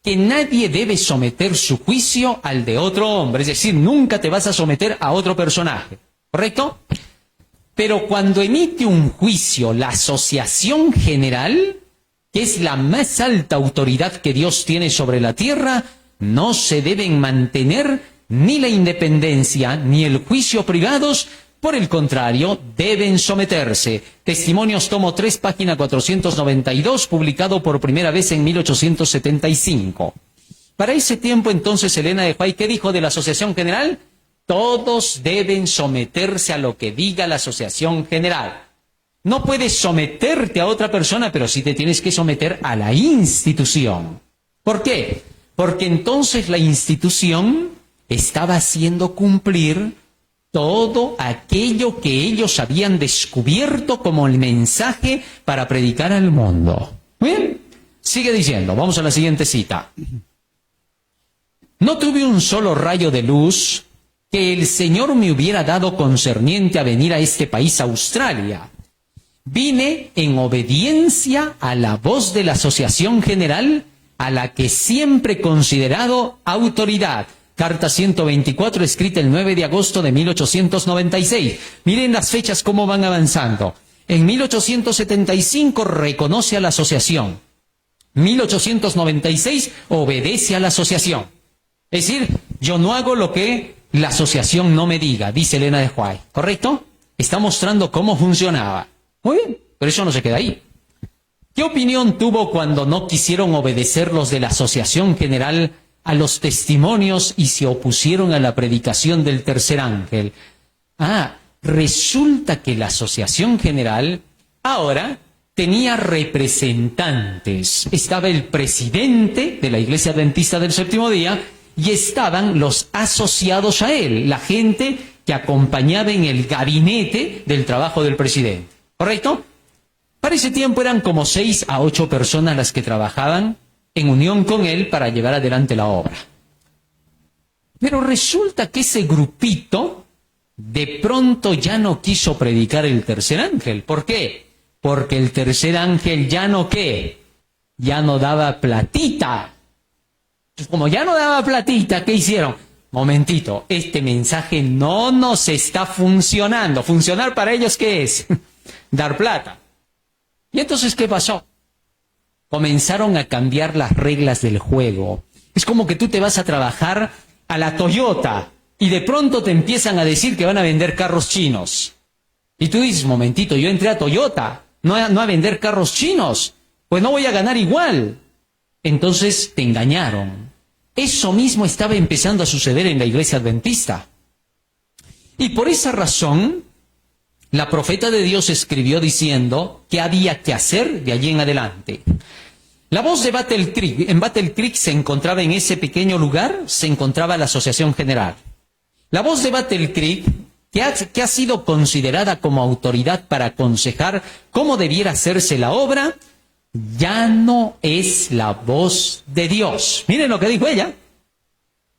que nadie debe someter su juicio al de otro hombre. Es decir, nunca te vas a someter a otro personaje. ¿Correcto? Pero cuando emite un juicio la Asociación General, que es la más alta autoridad que Dios tiene sobre la tierra, no se deben mantener ni la independencia ni el juicio privados. Por el contrario, deben someterse. Testimonios, tomo 3, página 492, publicado por primera vez en 1875. Para ese tiempo, entonces, Helena de White, ¿qué dijo de la Asociación General? Todos deben someterse a lo que diga la Asociación General. No puedes someterte a otra persona, pero sí te tienes que someter a la institución. ¿Por qué? porque entonces la institución estaba haciendo cumplir todo aquello que ellos habían descubierto como el mensaje para predicar al mundo. Bien, sigue diciendo, vamos a la siguiente cita. No tuve un solo rayo de luz que el Señor me hubiera dado concerniente a venir a este país, Australia. Vine en obediencia a la voz de la Asociación General, a la que siempre he considerado autoridad. Carta 124, escrita el 9 de agosto de 1896. Miren las fechas cómo van avanzando. En 1875 reconoce a la asociación. 1896 obedece a la asociación. Es decir, yo no hago lo que la asociación no me diga, dice Elena de White. ¿Correcto? Está mostrando cómo funcionaba. Muy bien, pero eso no se queda ahí. ¿Qué opinión tuvo cuando no quisieron obedecer los de la Asociación General a los testimonios y se opusieron a la predicación del tercer ángel? Resulta que la Asociación General ahora tenía representantes. Estaba el presidente de la Iglesia Adventista del Séptimo Día y estaban los asociados a él, la gente que acompañaba en el gabinete del trabajo del presidente. ¿Correcto? Para ese tiempo eran como 6 a 8 personas las que trabajaban en unión con él para llevar adelante la obra. Pero resulta que ese grupito de pronto ya no quiso predicar el tercer ángel. ¿Por qué? Porque el tercer ángel ya no ¿qué? Ya no daba platita. Entonces, como ya no daba platita, ¿qué hicieron? Momentito, este mensaje no nos está funcionando. ¿Funcionar para ellos qué es? Dar plata. ¿Y entonces qué pasó? Comenzaron a cambiar las reglas del juego. Es como que tú te vas a trabajar a la Toyota y de pronto te empiezan a decir que van a vender carros chinos. Y tú dices, momentito, yo entré a Toyota, no a vender carros chinos, pues no voy a ganar igual. Entonces te engañaron. Eso mismo estaba empezando a suceder en la Iglesia Adventista. Y por esa razón, la profeta de Dios escribió diciendo qué había que hacer de allí en adelante. La voz de Battle Creek, en Battle Creek se encontraba en ese pequeño lugar, se encontraba la Asociación General. La voz de Battle Creek, que ha sido considerada como autoridad para aconsejar cómo debiera hacerse la obra, ya no es la voz de Dios. Miren lo que dijo ella.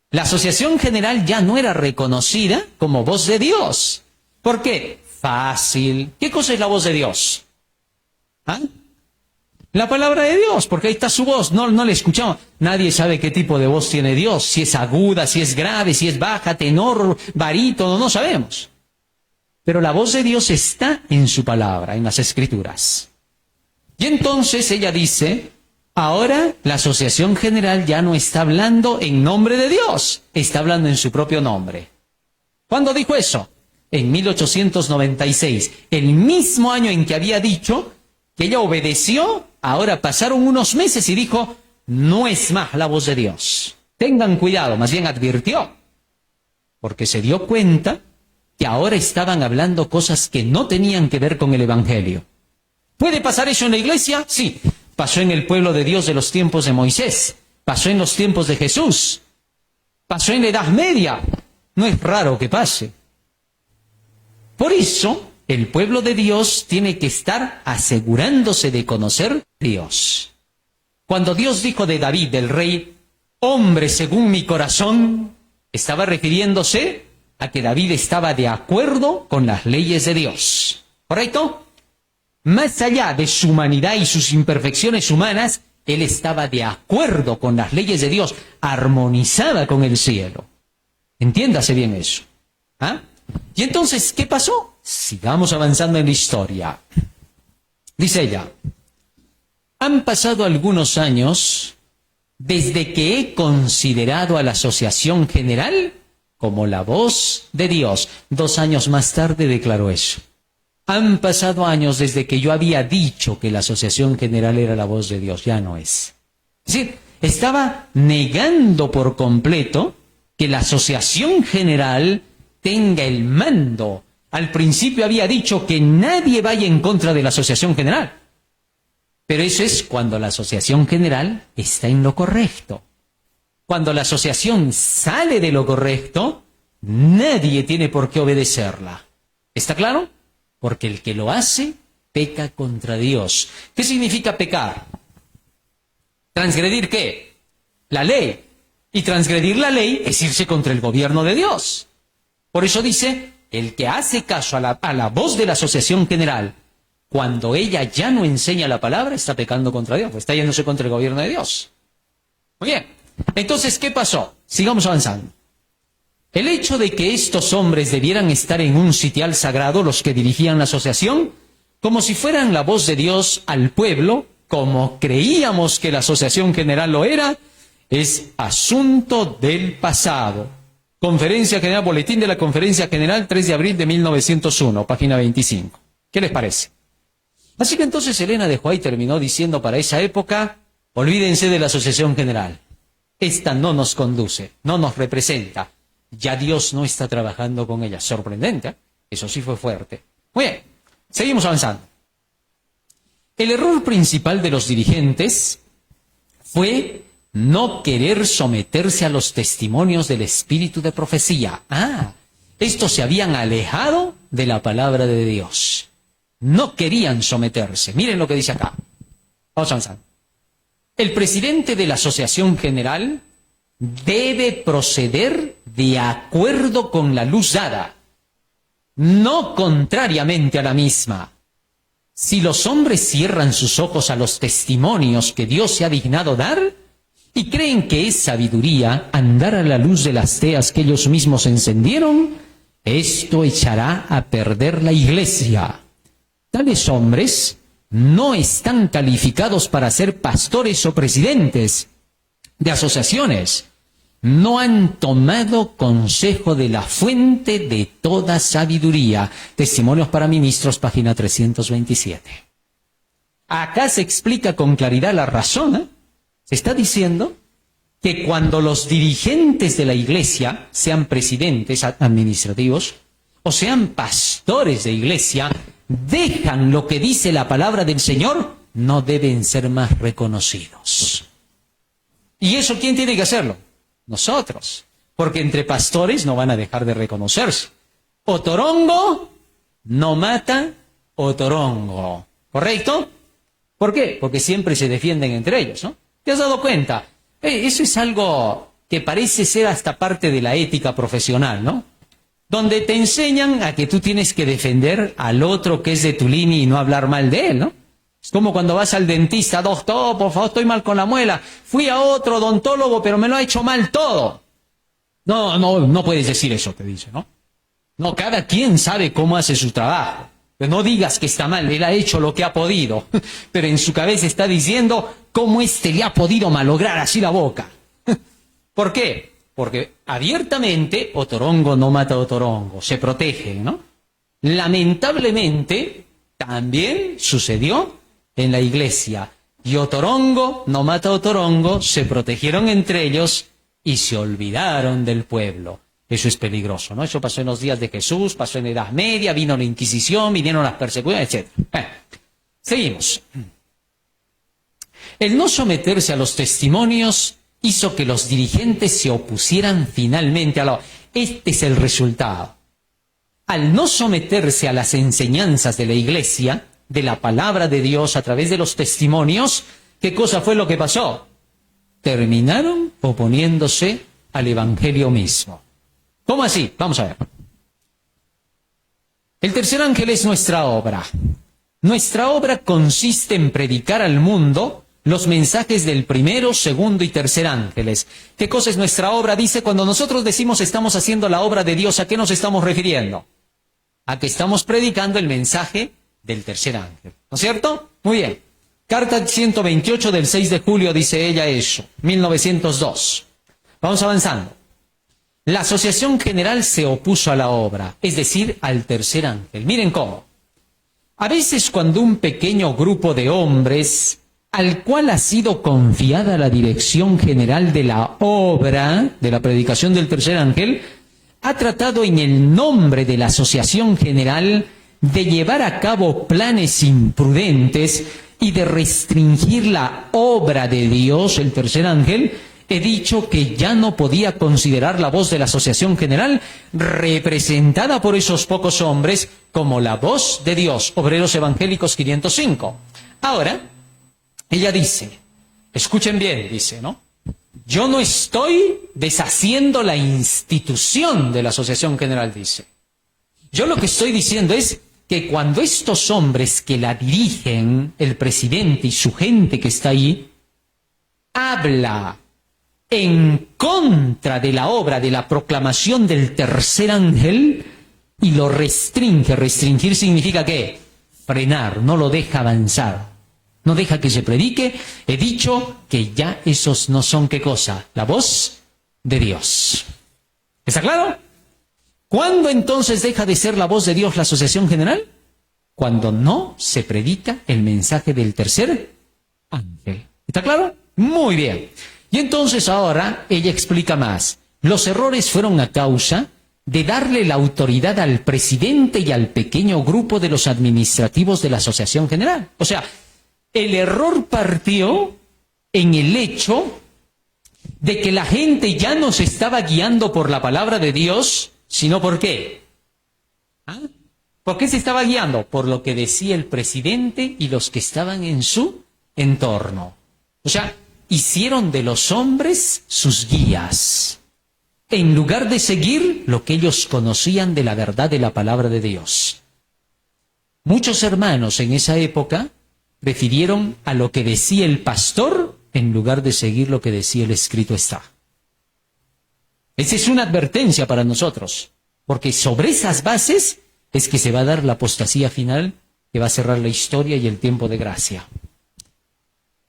La Asociación General ya no era reconocida como voz de Dios. ¿Por qué? Fácil. ¿Qué cosa es la voz de Dios? La palabra de Dios, porque ahí está su voz, no la escuchamos. Nadie sabe qué tipo de voz tiene Dios, si es aguda, si es grave, si es baja, tenor, barítono, no sabemos. Pero la voz de Dios está en su palabra, en las Escrituras. Y entonces ella dice, ahora la Asociación General ya no está hablando en nombre de Dios, está hablando en su propio nombre. ¿Cuándo dijo eso? En 1896, el mismo año en que había dicho que ella obedeció. Ahora pasaron unos meses y dijo, no es más la voz de Dios. Tengan cuidado, más bien advirtió, porque se dio cuenta que ahora estaban hablando cosas que no tenían que ver con el Evangelio. ¿Puede pasar eso en la iglesia? Sí. Pasó en el pueblo de Dios de los tiempos de Moisés, pasó en los tiempos de Jesús, pasó en la Edad Media. No es raro que pase. Por eso, el pueblo de Dios tiene que estar asegurándose de conocer a Dios. Cuando Dios dijo de David, del rey, hombre según mi corazón, estaba refiriéndose a que David estaba de acuerdo con las leyes de Dios. ¿Correcto? Más allá de su humanidad y sus imperfecciones humanas, él estaba de acuerdo con las leyes de Dios, armonizada con el cielo. Entiéndase bien eso. Y entonces, ¿qué pasó? Sigamos avanzando en la historia. Dice ella, han pasado algunos años desde que he considerado a la Asociación General como la voz de Dios. 2 años más tarde declaró eso. Han pasado años desde que yo había dicho que la Asociación General era la voz de Dios. Ya no es. Es decir, estaba negando por completo que la Asociación General tenga el mando. Al principio había dicho que nadie vaya en contra de la Asociación General. Pero eso es cuando la Asociación General está en lo correcto. cuando la asociación sale de lo correcto, nadie tiene por qué obedecerla. ¿Está claro? Porque el que lo hace, peca contra Dios. ¿Qué significa pecar? ¿Transgredir qué? La ley. Y transgredir la ley es irse contra el gobierno de Dios. Por eso dice, el que hace caso a la voz de la asociación general, cuando ella ya no enseña la palabra, está pecando contra Dios, pues está yéndose contra el gobierno de Dios. Muy bien. Entonces, ¿qué pasó? Sigamos avanzando. El hecho de que estos hombres debieran estar en un sitial sagrado, los que dirigían la asociación, como si fueran la voz de Dios al pueblo, como creíamos que la asociación general lo era, es asunto del pasado. Conferencia General, Boletín de la Conferencia General, 3 de abril de 1901, página 25. ¿Qué les parece? Así que entonces Elena de White terminó diciendo para esa época, olvídense de la asociación general. Esta no nos conduce, no nos representa. Ya Dios no está trabajando con ella. Sorprendente, ¿eh? Eso sí fue fuerte. Muy bien, seguimos avanzando. El error principal de los dirigentes fue no querer someterse a los testimonios del espíritu de profecía. Estos se habían alejado de la palabra de Dios. No querían someterse. Miren lo que dice acá. Vamos avanzando. El presidente de la Asociación General debe proceder de acuerdo con la luz dada, no contrariamente a la misma. Si los hombres cierran sus ojos a los testimonios que Dios se ha dignado dar, y creen que es sabiduría andar a la luz de las teas que ellos mismos encendieron, esto echará a perder la iglesia. Tales hombres no están calificados para ser pastores o presidentes de asociaciones. No han tomado consejo de la fuente de toda sabiduría. Testimonios para Ministros, página 327. Acá se explica con claridad la razón, ¿eh? Se está diciendo que cuando los dirigentes de la iglesia, sean presidentes administrativos o sean pastores de iglesia, dejan lo que dice la palabra del Señor, no deben ser más reconocidos. ¿Y eso quién tiene que hacerlo? Nosotros. Porque entre pastores no van a dejar de reconocerse. Otorongo no mata otorongo. ¿Correcto? ¿Por qué? Porque siempre se defienden entre ellos, ¿no? ¿Te has dado cuenta? Eso es algo que parece ser hasta parte de la ética profesional, ¿no? Donde te enseñan a que tú tienes que defender al otro que es de tu línea y no hablar mal de él, ¿no? Es como cuando vas al dentista, doctor, por favor, estoy mal con la muela. Fui a otro odontólogo, pero me lo ha hecho mal todo. No puedes decir eso, te dice, ¿no? No, cada quien sabe cómo hace su trabajo. Pero no digas que está mal, él ha hecho lo que ha podido. Pero en su cabeza está diciendo cómo le ha podido malograr así la boca. ¿Por qué? Porque abiertamente otorongo no mata otorongo, se protegen, ¿no? Lamentablemente también sucedió en la iglesia. Y otorongo no mata otorongo, se protegieron entre ellos y se olvidaron del pueblo. Eso es peligroso, ¿no? Eso pasó en los días de Jesús, pasó en la Edad Media, vino la Inquisición, vinieron las persecuciones, etc. Seguimos. El no someterse a los testimonios hizo que los dirigentes se opusieran finalmente a Este es el resultado. Al no someterse a las enseñanzas de la iglesia, de la palabra de Dios a través de los testimonios, ¿qué cosa fue lo que pasó? Terminaron oponiéndose al evangelio mismo. ¿Cómo así? Vamos a ver. El tercer ángel es nuestra obra. Nuestra obra consiste en predicar al mundo los mensajes del primero, segundo y tercer ángeles. ¿Qué cosa es nuestra obra? Dice, cuando nosotros decimos estamos haciendo la obra de Dios, ¿a qué nos estamos refiriendo? A que estamos predicando el mensaje del tercer ángel. ¿No es cierto? Muy bien. Carta 128 del 6 de julio dice ella eso, 1902. Vamos avanzando. La Asociación General se opuso a la obra, es decir, al tercer ángel. Miren cómo. A veces cuando un pequeño grupo de hombres, al cual ha sido confiada la dirección general de la obra, de la predicación del tercer ángel, ha tratado en el nombre de la Asociación General de llevar a cabo planes imprudentes y de restringir la obra de Dios, el tercer ángel, he dicho que ya no podía considerar la voz de la Asociación General, representada por esos pocos hombres, como la voz de Dios. Obreros Evangélicos 505. Ahora, ella dice, escuchen bien, dice, ¿no? Yo no estoy deshaciendo la institución de la Asociación General, dice. Yo lo que estoy diciendo es que cuando estos hombres que la dirigen, el presidente y su gente que está ahí, habla en contra de la obra de la proclamación del tercer ángel y lo restringe. Restringir significa ¿qué? Frenar, no lo deja avanzar, no deja que se predique. He dicho que ya esos no son ¿qué cosa? La voz de Dios. ¿Está claro? ¿Cuándo entonces deja de ser la voz de Dios la Asociación General? Cuando no se predica el mensaje del tercer ángel. ¿Está claro? Muy bien. Y entonces ahora ella explica más. Los errores fueron a causa de darle la autoridad al presidente y al pequeño grupo de los administrativos de la Asociación General. O sea, el error partió en el hecho de que la gente ya no se estaba guiando por la palabra de Dios, sino ¿por qué? ¿Ah? ¿Por qué se estaba guiando? Por lo que decía el presidente y los que estaban en su entorno. O sea, hicieron de los hombres sus guías, en lugar de seguir lo que ellos conocían de la verdad de la palabra de Dios. Muchos hermanos en esa época prefirieron a lo que decía el pastor en lugar de seguir lo que decía el escrito está. Esa es una advertencia para nosotros, porque sobre esas bases es que se va a dar la apostasía final que va a cerrar la historia y el tiempo de gracia.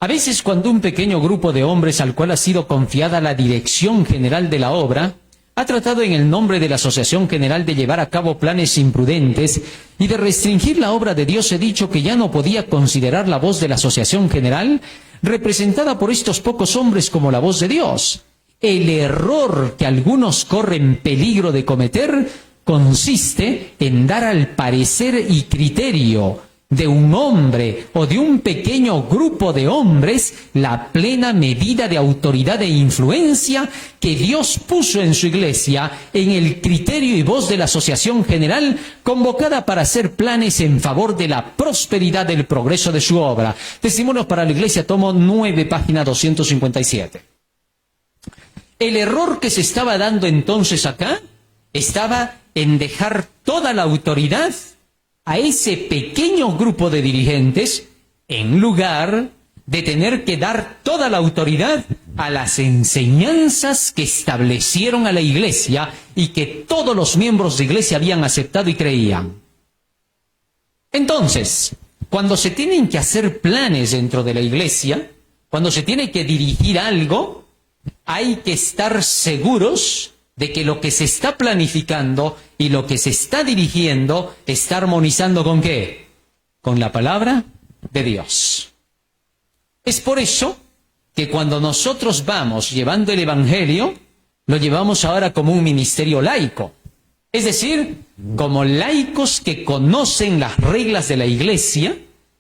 A veces cuando un pequeño grupo de hombres al cual ha sido confiada la dirección general de la obra, ha tratado en el nombre de la Asociación General de llevar a cabo planes imprudentes y de restringir la obra de Dios, he dicho que ya no podía considerar la voz de la Asociación General, representada por estos pocos hombres, como la voz de Dios. El error que algunos corren peligro de cometer consiste en dar al parecer y criterio de un hombre o de un pequeño grupo de hombres la plena medida de autoridad e influencia que Dios puso en su iglesia en el criterio y voz de la Asociación General, convocada para hacer planes en favor de la prosperidad del progreso de su obra. Testimonios para la Iglesia, tomo 9, página 257. El error que se estaba dando entonces acá estaba en dejar toda la autoridad a ese pequeño grupo de dirigentes, en lugar de tener que dar toda la autoridad a las enseñanzas que establecieron a la iglesia y que todos los miembros de iglesia habían aceptado y creían. Entonces, cuando se tienen que hacer planes dentro de la iglesia, cuando se tiene que dirigir algo, hay que estar seguros de que lo que se está planificando y lo que se está dirigiendo está armonizando ¿con qué? Con la palabra de Dios. Es por eso que cuando nosotros vamos llevando el Evangelio, lo llevamos ahora como un ministerio laico. Es decir, como laicos que conocen las reglas de la iglesia,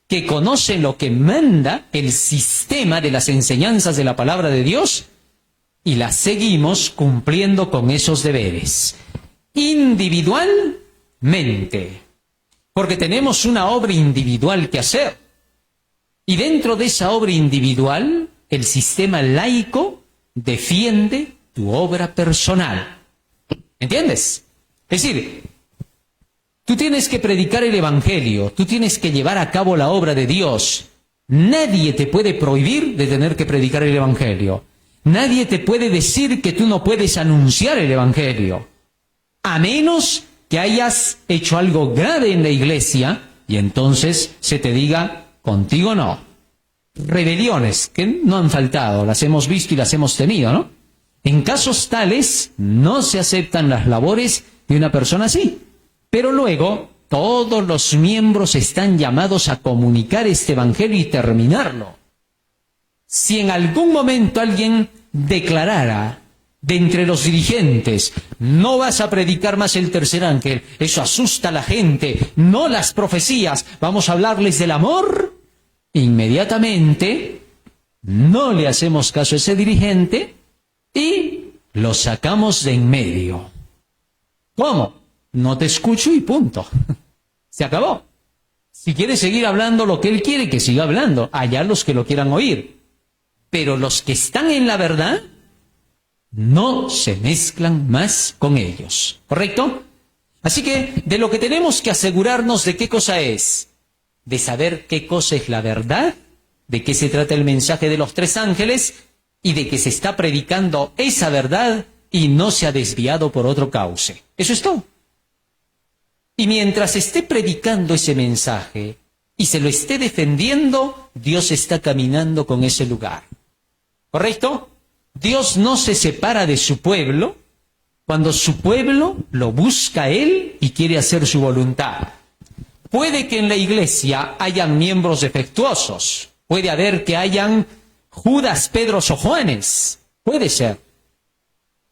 que conocen lo que manda el sistema de las enseñanzas de la palabra de Dios, y las seguimos cumpliendo con esos deberes, individualmente, porque tenemos una obra individual que hacer. Y dentro de esa obra individual, el sistema laico defiende tu obra personal. ¿Entiendes? Es decir, tú tienes que predicar el Evangelio, tú tienes que llevar a cabo la obra de Dios. Nadie te puede prohibir de tener que predicar el Evangelio. Nadie te puede decir que tú no puedes anunciar el Evangelio, a menos que hayas hecho algo grave en la iglesia y entonces se te diga, contigo no. Rebeliones que no han faltado, las hemos visto y las hemos tenido, ¿no? En casos tales no se aceptan las labores de una persona así, pero luego todos los miembros están llamados a comunicar este Evangelio y terminarlo. Si en algún momento alguien declarara de entre los dirigentes, no vas a predicar más el tercer ángel, eso asusta a la gente, no las profecías, vamos a hablarles del amor, inmediatamente no le hacemos caso a ese dirigente y lo sacamos de en medio. ¿Cómo? No te escucho y punto. Se acabó. Si quiere seguir hablando lo que él quiere, que siga hablando. Allá los que lo quieran oír. Pero los que están en la verdad, no se mezclan más con ellos. ¿Correcto? Así que de lo que tenemos que asegurarnos de qué cosa es, de saber qué cosa es la verdad, de qué se trata el mensaje de los 3 ángeles y de que se está predicando esa verdad y no se ha desviado por otro cauce. Eso es todo. Y mientras esté predicando ese mensaje y se lo esté defendiendo, Dios está caminando con ese lugar. ¿Correcto? Dios no se separa de su pueblo cuando su pueblo lo busca a Él y quiere hacer su voluntad. Puede que en la iglesia hayan miembros defectuosos. Puede haber que hayan Judas, Pedros o Juanes. Puede ser.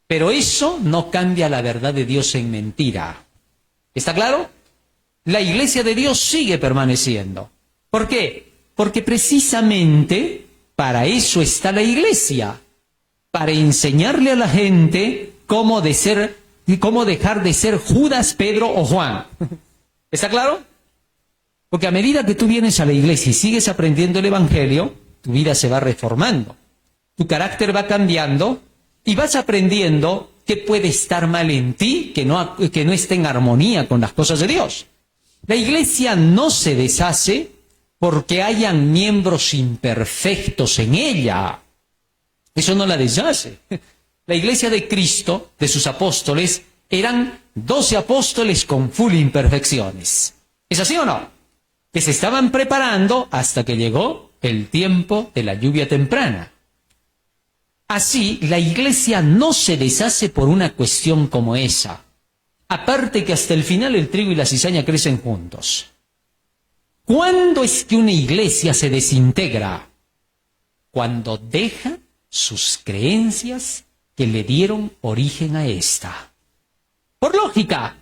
Pero eso no cambia la verdad de Dios en mentira. ¿Está claro? La iglesia de Dios sigue permaneciendo. ¿Por qué? Porque precisamente para eso está la iglesia. Para enseñarle a la gente cómo dejar de ser Judas, Pedro o Juan. ¿Está claro? Porque a medida que tú vienes a la iglesia y sigues aprendiendo el Evangelio, tu vida se va reformando. Tu carácter va cambiando y vas aprendiendo qué puede estar mal en ti, que no esté en armonía con las cosas de Dios. La iglesia no se deshace porque hayan miembros imperfectos en ella. Eso no la deshace. La iglesia de Cristo, de sus apóstoles, eran 12 apóstoles con full imperfecciones. ¿Es así o no? Que se estaban preparando hasta que llegó el tiempo de la lluvia temprana. Así, la iglesia no se deshace por una cuestión como esa. Aparte que hasta el final el trigo y la cizaña crecen juntos. ¿Cuándo es que una iglesia se desintegra? Cuando deja sus creencias que le dieron origen a esta. Por lógica.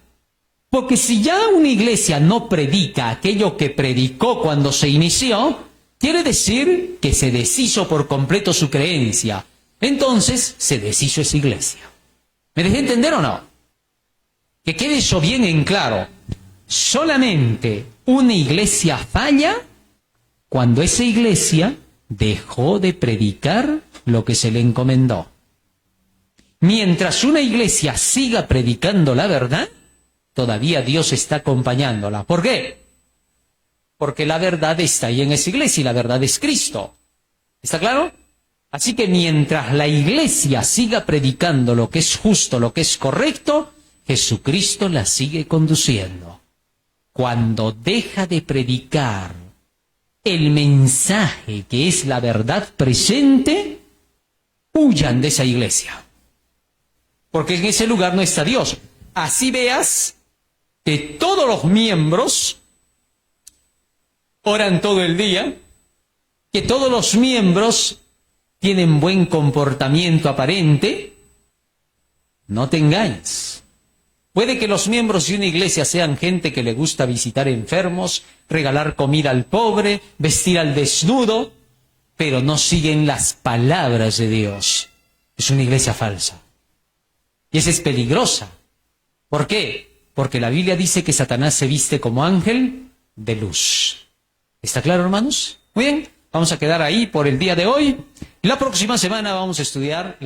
Porque si ya una iglesia no predica aquello que predicó cuando se inició, quiere decir que se deshizo por completo su creencia. Entonces se deshizo esa iglesia. ¿Me dejé entender o no? Que quede eso bien en claro. Solamente una iglesia falla cuando esa iglesia dejó de predicar lo que se le encomendó. Mientras una iglesia siga predicando la verdad, todavía Dios está acompañándola. ¿Por qué? Porque la verdad está ahí en esa iglesia y la verdad es Cristo. ¿Está claro? Así que mientras la iglesia siga predicando lo que es justo, lo que es correcto, Jesucristo la sigue conduciendo. Cuando deja de predicar el mensaje que es la verdad presente, huyan de esa iglesia. Porque en ese lugar no está Dios. Así veas que todos los miembros oran todo el día, que todos los miembros tienen buen comportamiento aparente, no te engañes. Puede que los miembros de una iglesia sean gente que le gusta visitar enfermos, regalar comida al pobre, vestir al desnudo, pero no siguen las palabras de Dios. Es una iglesia falsa. Y esa es peligrosa. ¿Por qué? Porque la Biblia dice que Satanás se viste como ángel de luz. ¿Está claro, hermanos? Muy bien, vamos a quedar ahí por el día de hoy. La próxima semana vamos a estudiar